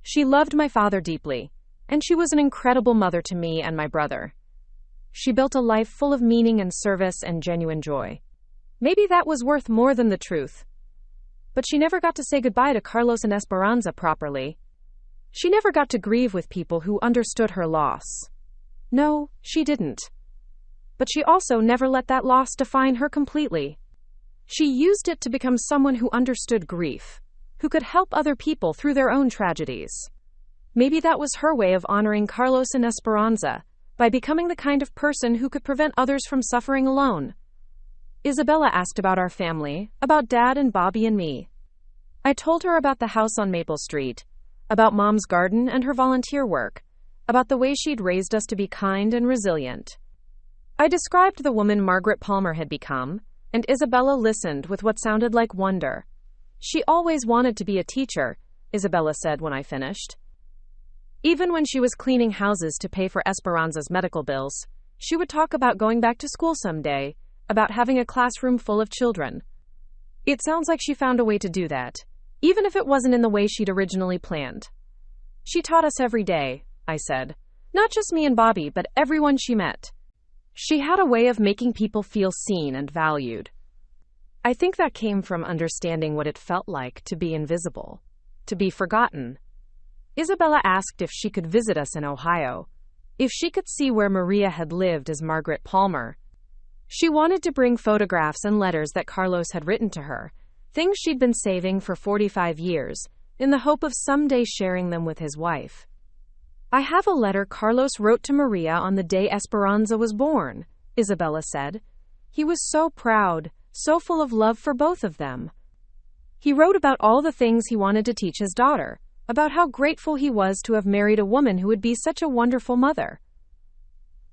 She loved my father deeply, and she was an incredible mother to me and my brother. She built a life full of meaning and service and genuine joy. Maybe that was worth more than the truth. But she never got to say goodbye to Carlos and Esperanza properly. She never got to grieve with people who understood her loss. No, she didn't. But she also never let that loss define her completely. She used it to become someone who understood grief, who could help other people through their own tragedies. Maybe that was her way of honoring Carlos and Esperanza, by becoming the kind of person who could prevent others from suffering alone. Isabella asked about our family, about Dad and Bobby and me. I told her about the house on Maple Street, about Mom's garden and her volunteer work, about the way she'd raised us to be kind and resilient. I described the woman Margaret Palmer had become, and Isabella listened with what sounded like wonder. She always wanted to be a teacher, Isabella said when I finished. Even when she was cleaning houses to pay for Esperanza's medical bills, she would talk about going back to school someday, about having a classroom full of children. It sounds like she found a way to do that, even if it wasn't in the way she'd originally planned. She taught us every day, I said. Not just me and Bobby, but everyone she met. She had a way of making people feel seen and valued. I think that came from understanding what it felt like to be invisible, to be forgotten. Isabella asked if she could visit us in Ohio, if she could see where Maria had lived as Margaret Palmer. She wanted to bring photographs and letters that Carlos had written to her, things she'd been saving for 45 years, in the hope of someday sharing them with his wife. I have a letter Carlos wrote to Maria on the day Esperanza was born, Isabella said. He was so proud, so full of love for both of them. He wrote about all the things he wanted to teach his daughter, about how grateful he was to have married a woman who would be such a wonderful mother.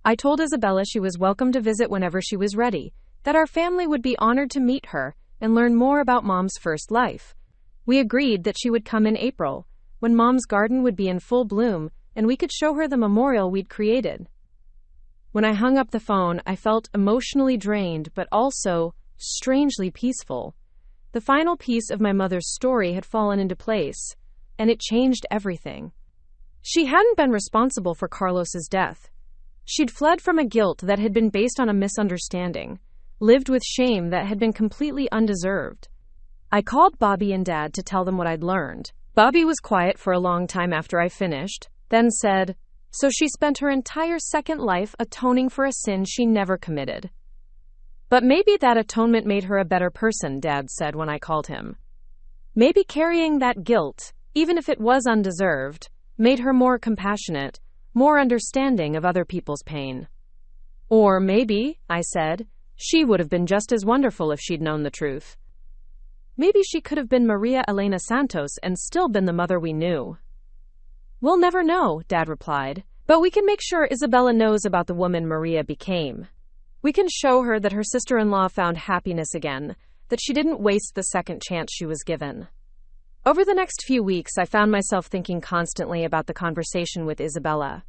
I told Isabella she was welcome to visit whenever she was ready, that our family would be honored to meet her and learn more about Mom's first life. We agreed that she would come in April, when Mom's garden would be in full bloom, and we could show her the memorial we'd created. When I hung up the phone, I felt emotionally drained, but also strangely peaceful. The final piece of my mother's story had fallen into place, and it changed everything. She hadn't been responsible for Carlos's death. She'd fled from a guilt that had been based on a misunderstanding, lived with shame that had been completely undeserved. I called Bobby and Dad to tell them what I'd learned. Bobby was quiet for a long time after I finished, then said, So she spent her entire second life atoning for a sin she never committed. But maybe that atonement made her a better person, Dad said when I called him. Maybe carrying that guilt, even if it was undeserved, made her more compassionate, more understanding of other people's pain. Or maybe, I said, she would have been just as wonderful if she'd known the truth. Maybe she could have been Maria Elena Santos and still been the mother we knew. We'll never know, Dad replied, but we can make sure Isabella knows about the woman Maria became. We can show her that her sister-in-law found happiness again, that she didn't waste the second chance she was given. Over the next few weeks, I found myself thinking constantly about the conversation with Isabella.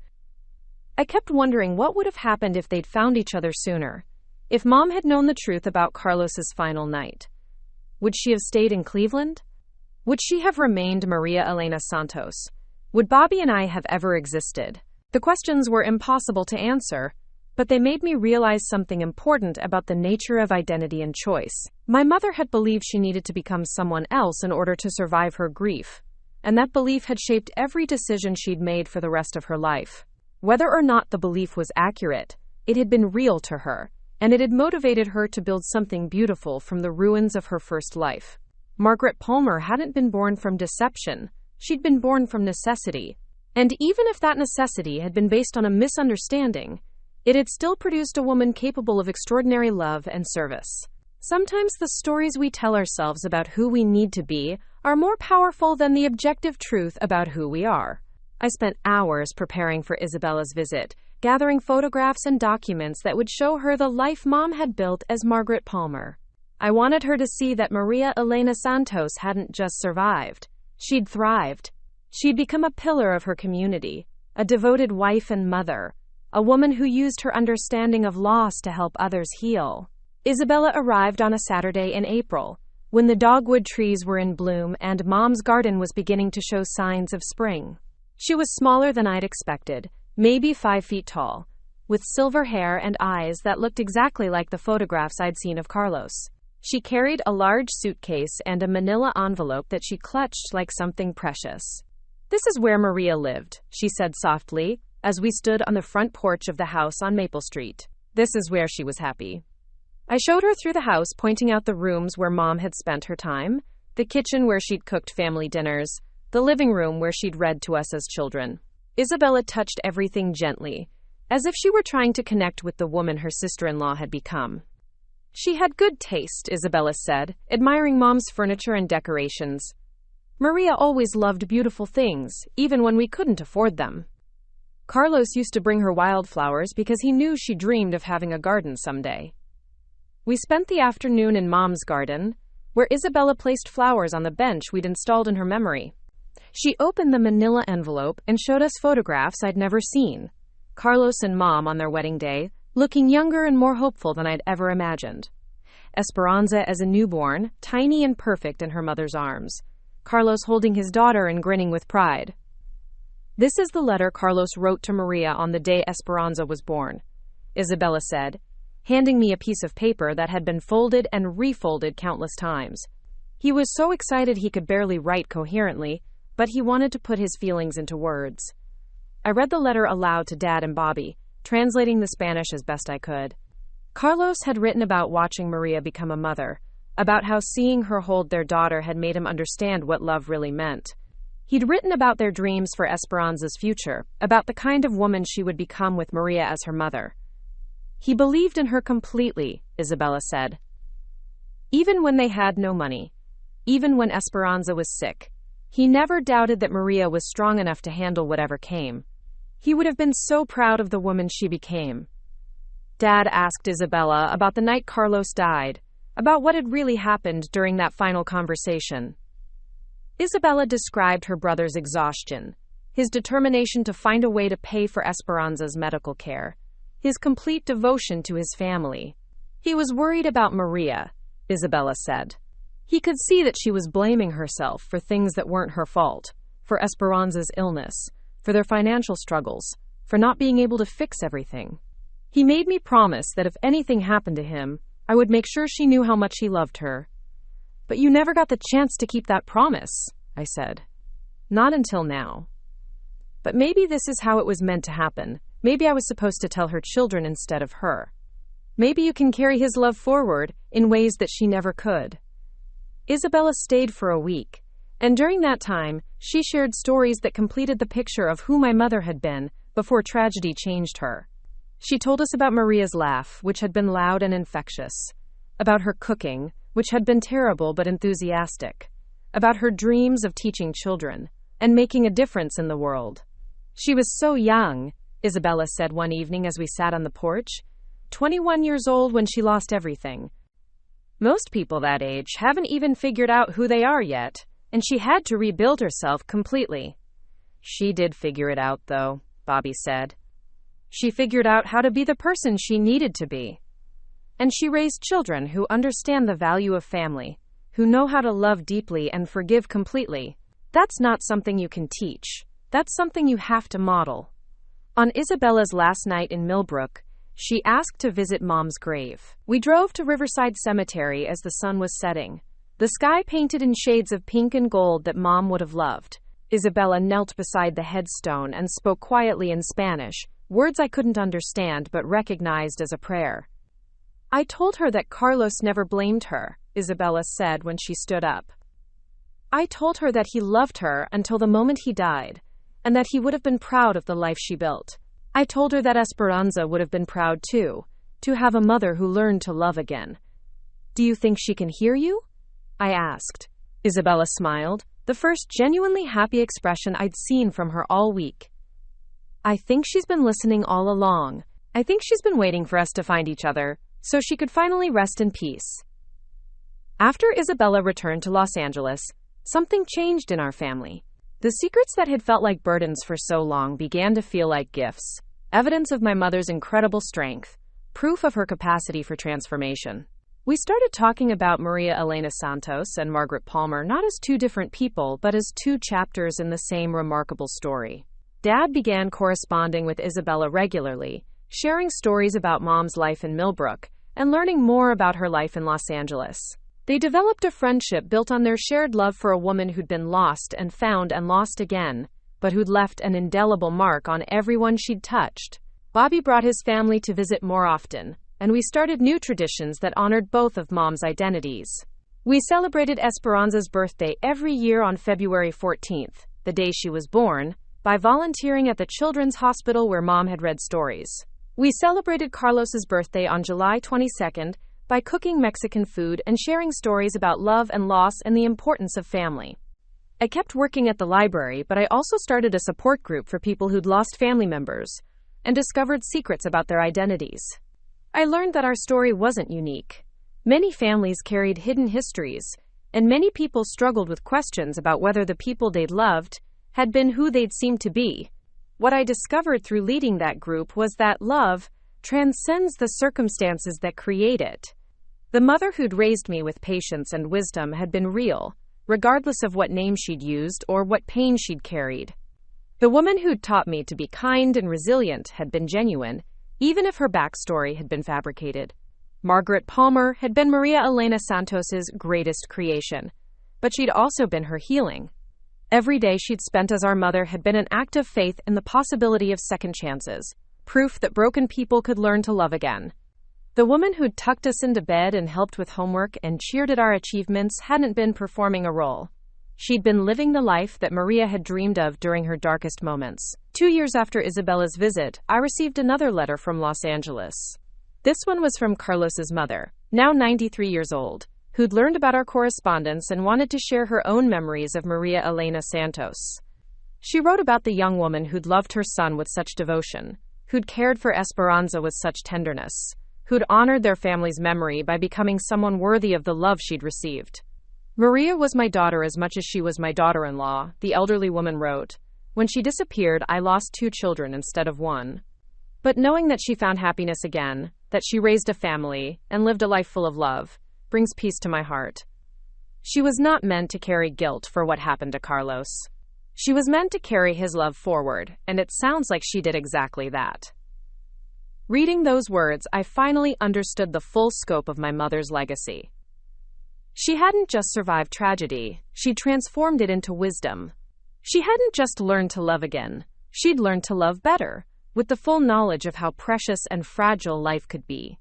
I kept wondering what would have happened if they'd found each other sooner, if Mom had known the truth about Carlos's final night. Would she have stayed in Cleveland? Would she have remained Maria Elena Santos? Would Bobby and I have ever existed? The questions were impossible to answer, but they made me realize something important about the nature of identity and choice. My mother had believed she needed to become someone else in order to survive her grief, and that belief had shaped every decision she'd made for the rest of her life. Whether or not the belief was accurate, it had been real to her, and it had motivated her to build something beautiful from the ruins of her first life. Margaret Palmer hadn't been born from deception, she'd been born from necessity. And even if that necessity had been based on a misunderstanding, it had still produced a woman capable of extraordinary love and service. Sometimes the stories we tell ourselves about who we need to be are more powerful than the objective truth about who we are. I spent hours preparing for Isabella's visit, gathering photographs and documents that would show her the life Mom had built as Margaret Palmer. I wanted her to see that Maria Elena Santos hadn't just survived. She'd thrived. She'd become a pillar of her community, a devoted wife and mother, a woman who used her understanding of loss to help others heal. Isabella arrived on a Saturday in April, when the dogwood trees were in bloom and Mom's garden was beginning to show signs of spring. She was smaller than I'd expected, maybe 5 feet tall, with silver hair and eyes that looked exactly like the photographs I'd seen of Carlos. She carried a large suitcase and a manila envelope that she clutched like something precious. "This is where Maria lived," she said softly, as we stood on the front porch of the house on Maple Street. "This is where she was happy." I showed her through the house, pointing out the rooms where Mom had spent her time, the kitchen where she'd cooked family dinners, the living room where she'd read to us as children. Isabella touched everything gently, as if she were trying to connect with the woman her sister-in-law had become. "She had good taste," Isabella said, admiring Mom's furniture and decorations. "Maria always loved beautiful things, even when we couldn't afford them. Carlos used to bring her wildflowers because he knew she dreamed of having a garden someday." We spent the afternoon in Mom's garden, where Isabella placed flowers on the bench we'd installed in her memory. She opened the manila envelope and showed us photographs I'd never seen. Carlos and Mom on their wedding day, looking younger and more hopeful than I'd ever imagined. Esperanza as a newborn, tiny and perfect in her mother's arms. Carlos holding his daughter and grinning with pride. "This is the letter Carlos wrote to Maria on the day Esperanza was born," Isabella said, handing me a piece of paper that had been folded and refolded countless times. He was so excited he could barely write coherently, but he wanted to put his feelings into words. I read the letter aloud to Dad and Bobby, translating the Spanish as best I could. Carlos had written about watching Maria become a mother, about how seeing her hold their daughter had made him understand what love really meant. He'd written about their dreams for Esperanza's future, about the kind of woman she would become with Maria as her mother. He believed in her completely, Isabella said. Even when they had no money, even when Esperanza was sick, he never doubted that Maria was strong enough to handle whatever came. He would have been so proud of the woman she became. Dad asked Isabella about the night Carlos died, about what had really happened during that final conversation. Isabella described her brother's exhaustion, his determination to find a way to pay for Esperanza's medical care, his complete devotion to his family. He was worried about Maria, Isabella said. He could see that she was blaming herself for things that weren't her fault, for Esperanza's illness, for their financial struggles, for not being able to fix everything. He made me promise that if anything happened to him, I would make sure she knew how much he loved her. "But you never got the chance to keep that promise," I said. "Not until now." But maybe this is how it was meant to happen. Maybe I was supposed to tell her children instead of her. Maybe you can carry his love forward in ways that she never could. Isabella stayed for a week, and during that time, she shared stories that completed the picture of who my mother had been before tragedy changed her. She told us about Maria's laugh, which had been loud and infectious, about her cooking, which had been terrible but enthusiastic, about her dreams of teaching children and making a difference in the world. She was so young, Isabella said one evening as we sat on the porch, 21 years old when she lost everything. Most people that age haven't even figured out who they are yet, and she had to rebuild herself completely. She did figure it out, though, Bobby said. She figured out how to be the person she needed to be. And she raised children who understand the value of family, who know how to love deeply and forgive completely. That's not something you can teach. That's something you have to model. On Isabella's last night in Millbrook, she asked to visit Mom's grave. We drove to Riverside Cemetery as the sun was setting, the sky painted in shades of pink and gold that Mom would have loved. Isabella knelt beside the headstone and spoke quietly in Spanish, words I couldn't understand but recognized as a prayer. I told her that Carlos never blamed her, Isabella said when she stood up. I told her that he loved her until the moment he died, and that he would have been proud of the life she built. I told her that Esperanza would have been proud too, to have a mother who learned to love again. Do you think she can hear you? I asked. Isabella smiled, the first genuinely happy expression I'd seen from her all week. I think she's been listening all along. I think she's been waiting for us to find each other, so she could finally rest in peace. After Isabella returned to Los Angeles, something changed in our family. The secrets that had felt like burdens for so long began to feel like gifts, evidence of my mother's incredible strength, proof of her capacity for transformation. We started talking about Maria Elena Santos and Margaret Palmer not as two different people, but as two chapters in the same remarkable story. Dad began corresponding with Isabella regularly, sharing stories about Mom's life in Millbrook and learning more about her life in Los Angeles. They developed a friendship built on their shared love for a woman who'd been lost and found and lost again, but who'd left an indelible mark on everyone she'd touched. Bobby brought his family to visit more often, and we started new traditions that honored both of Mom's identities. We celebrated Esperanza's birthday every year on February 14th, the day she was born, by volunteering at the children's hospital where Mom had read stories. We celebrated Carlos's birthday on July 22nd by cooking Mexican food and sharing stories about love and loss and the importance of family. I kept working at the library, but I also started a support group for people who'd lost family members and discovered secrets about their identities. I learned that our story wasn't unique. Many families carried hidden histories, and many people struggled with questions about whether the people they'd loved had been who they'd seemed to be. What I discovered through leading that group was that love transcends the circumstances that create it. The mother who'd raised me with patience and wisdom had been real, regardless of what name she'd used or what pain she'd carried. The woman who'd taught me to be kind and resilient had been genuine, even if her backstory had been fabricated. Margaret Palmer had been Maria Elena Santos's greatest creation, but she'd also been her healing. Every day she'd spent as our mother had been an act of faith in the possibility of second chances, proof that broken people could learn to love again. The woman who'd tucked us into bed and helped with homework and cheered at our achievements hadn't been performing a role. She'd been living the life that Maria had dreamed of during her darkest moments. 2 years after Isabella's visit, I received another letter from Los Angeles. This one was from Carlos's mother, now 93 years old, who'd learned about our correspondence and wanted to share her own memories of Maria Elena Santos. She wrote about the young woman who'd loved her son with such devotion, who'd cared for Esperanza with such tenderness, who'd honored their family's memory by becoming someone worthy of the love she'd received. Maria was my daughter as much as she was my daughter-in-law, the elderly woman wrote. When she disappeared, I lost 2 children instead of 1. But knowing that she found happiness again, that she raised a family, and lived a life full of love, brings peace to my heart. She was not meant to carry guilt for what happened to Carlos. She was meant to carry his love forward, and it sounds like she did exactly that. Reading those words, I finally understood the full scope of my mother's legacy. She hadn't just survived tragedy, she transformed it into wisdom. She hadn't just learned to love again, She'd learned to love better, with the full knowledge of how precious and fragile life could be.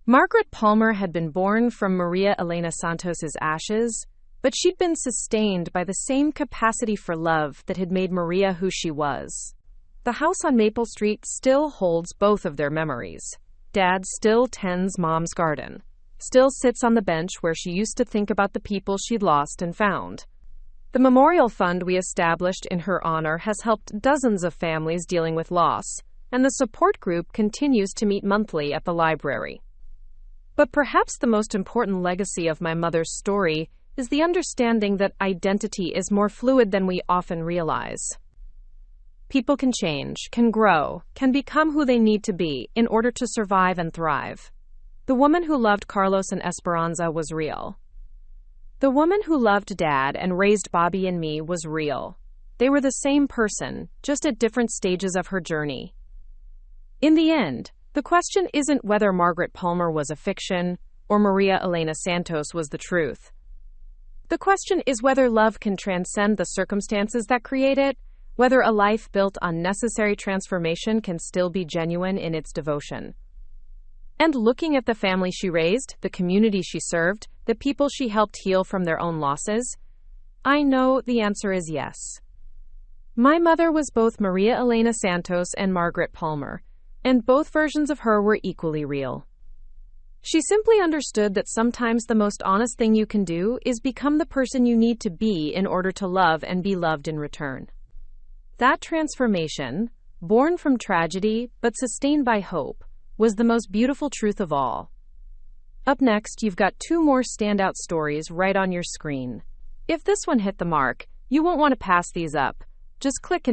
Margaret Palmer had been born from Maria Elena Santos's ashes, but she'd been sustained by the same capacity for love that had made Maria who she was. The house on Maple Street still holds both of their memories. Dad still tends Mom's garden, still sits on the bench where she used to think about the people she'd lost and found. The memorial fund we established in her honor has helped dozens of families dealing with loss, and the support group continues to meet monthly at the library. But perhaps the most important legacy of my mother's story is the understanding that identity is more fluid than we often realize. People can change, can grow, can become who they need to be in order to survive and thrive. The woman who loved Carlos and Esperanza was real. The woman who loved Dad and raised Bobby and me was real. They were the same person, just at different stages of her journey. In the end, the question isn't whether Margaret Palmer was a fiction or Maria Elena Santos was the truth. The question is whether love can transcend the circumstances that create it, whether a life built on necessary transformation can still be genuine in its devotion. And looking at the family she raised, the community she served, the people she helped heal from their own losses, I know the answer is yes. My mother was both Maria Elena Santos and Margaret Palmer, and both versions of her were equally real. She simply understood that sometimes the most honest thing you can do is become the person you need to be in order to love and be loved in return. That transformation, born from tragedy but sustained by hope, was the most beautiful truth of all. Up next, you've got 2 more standout stories right on your screen. If this one hit the mark, you won't want to pass these up. Just click and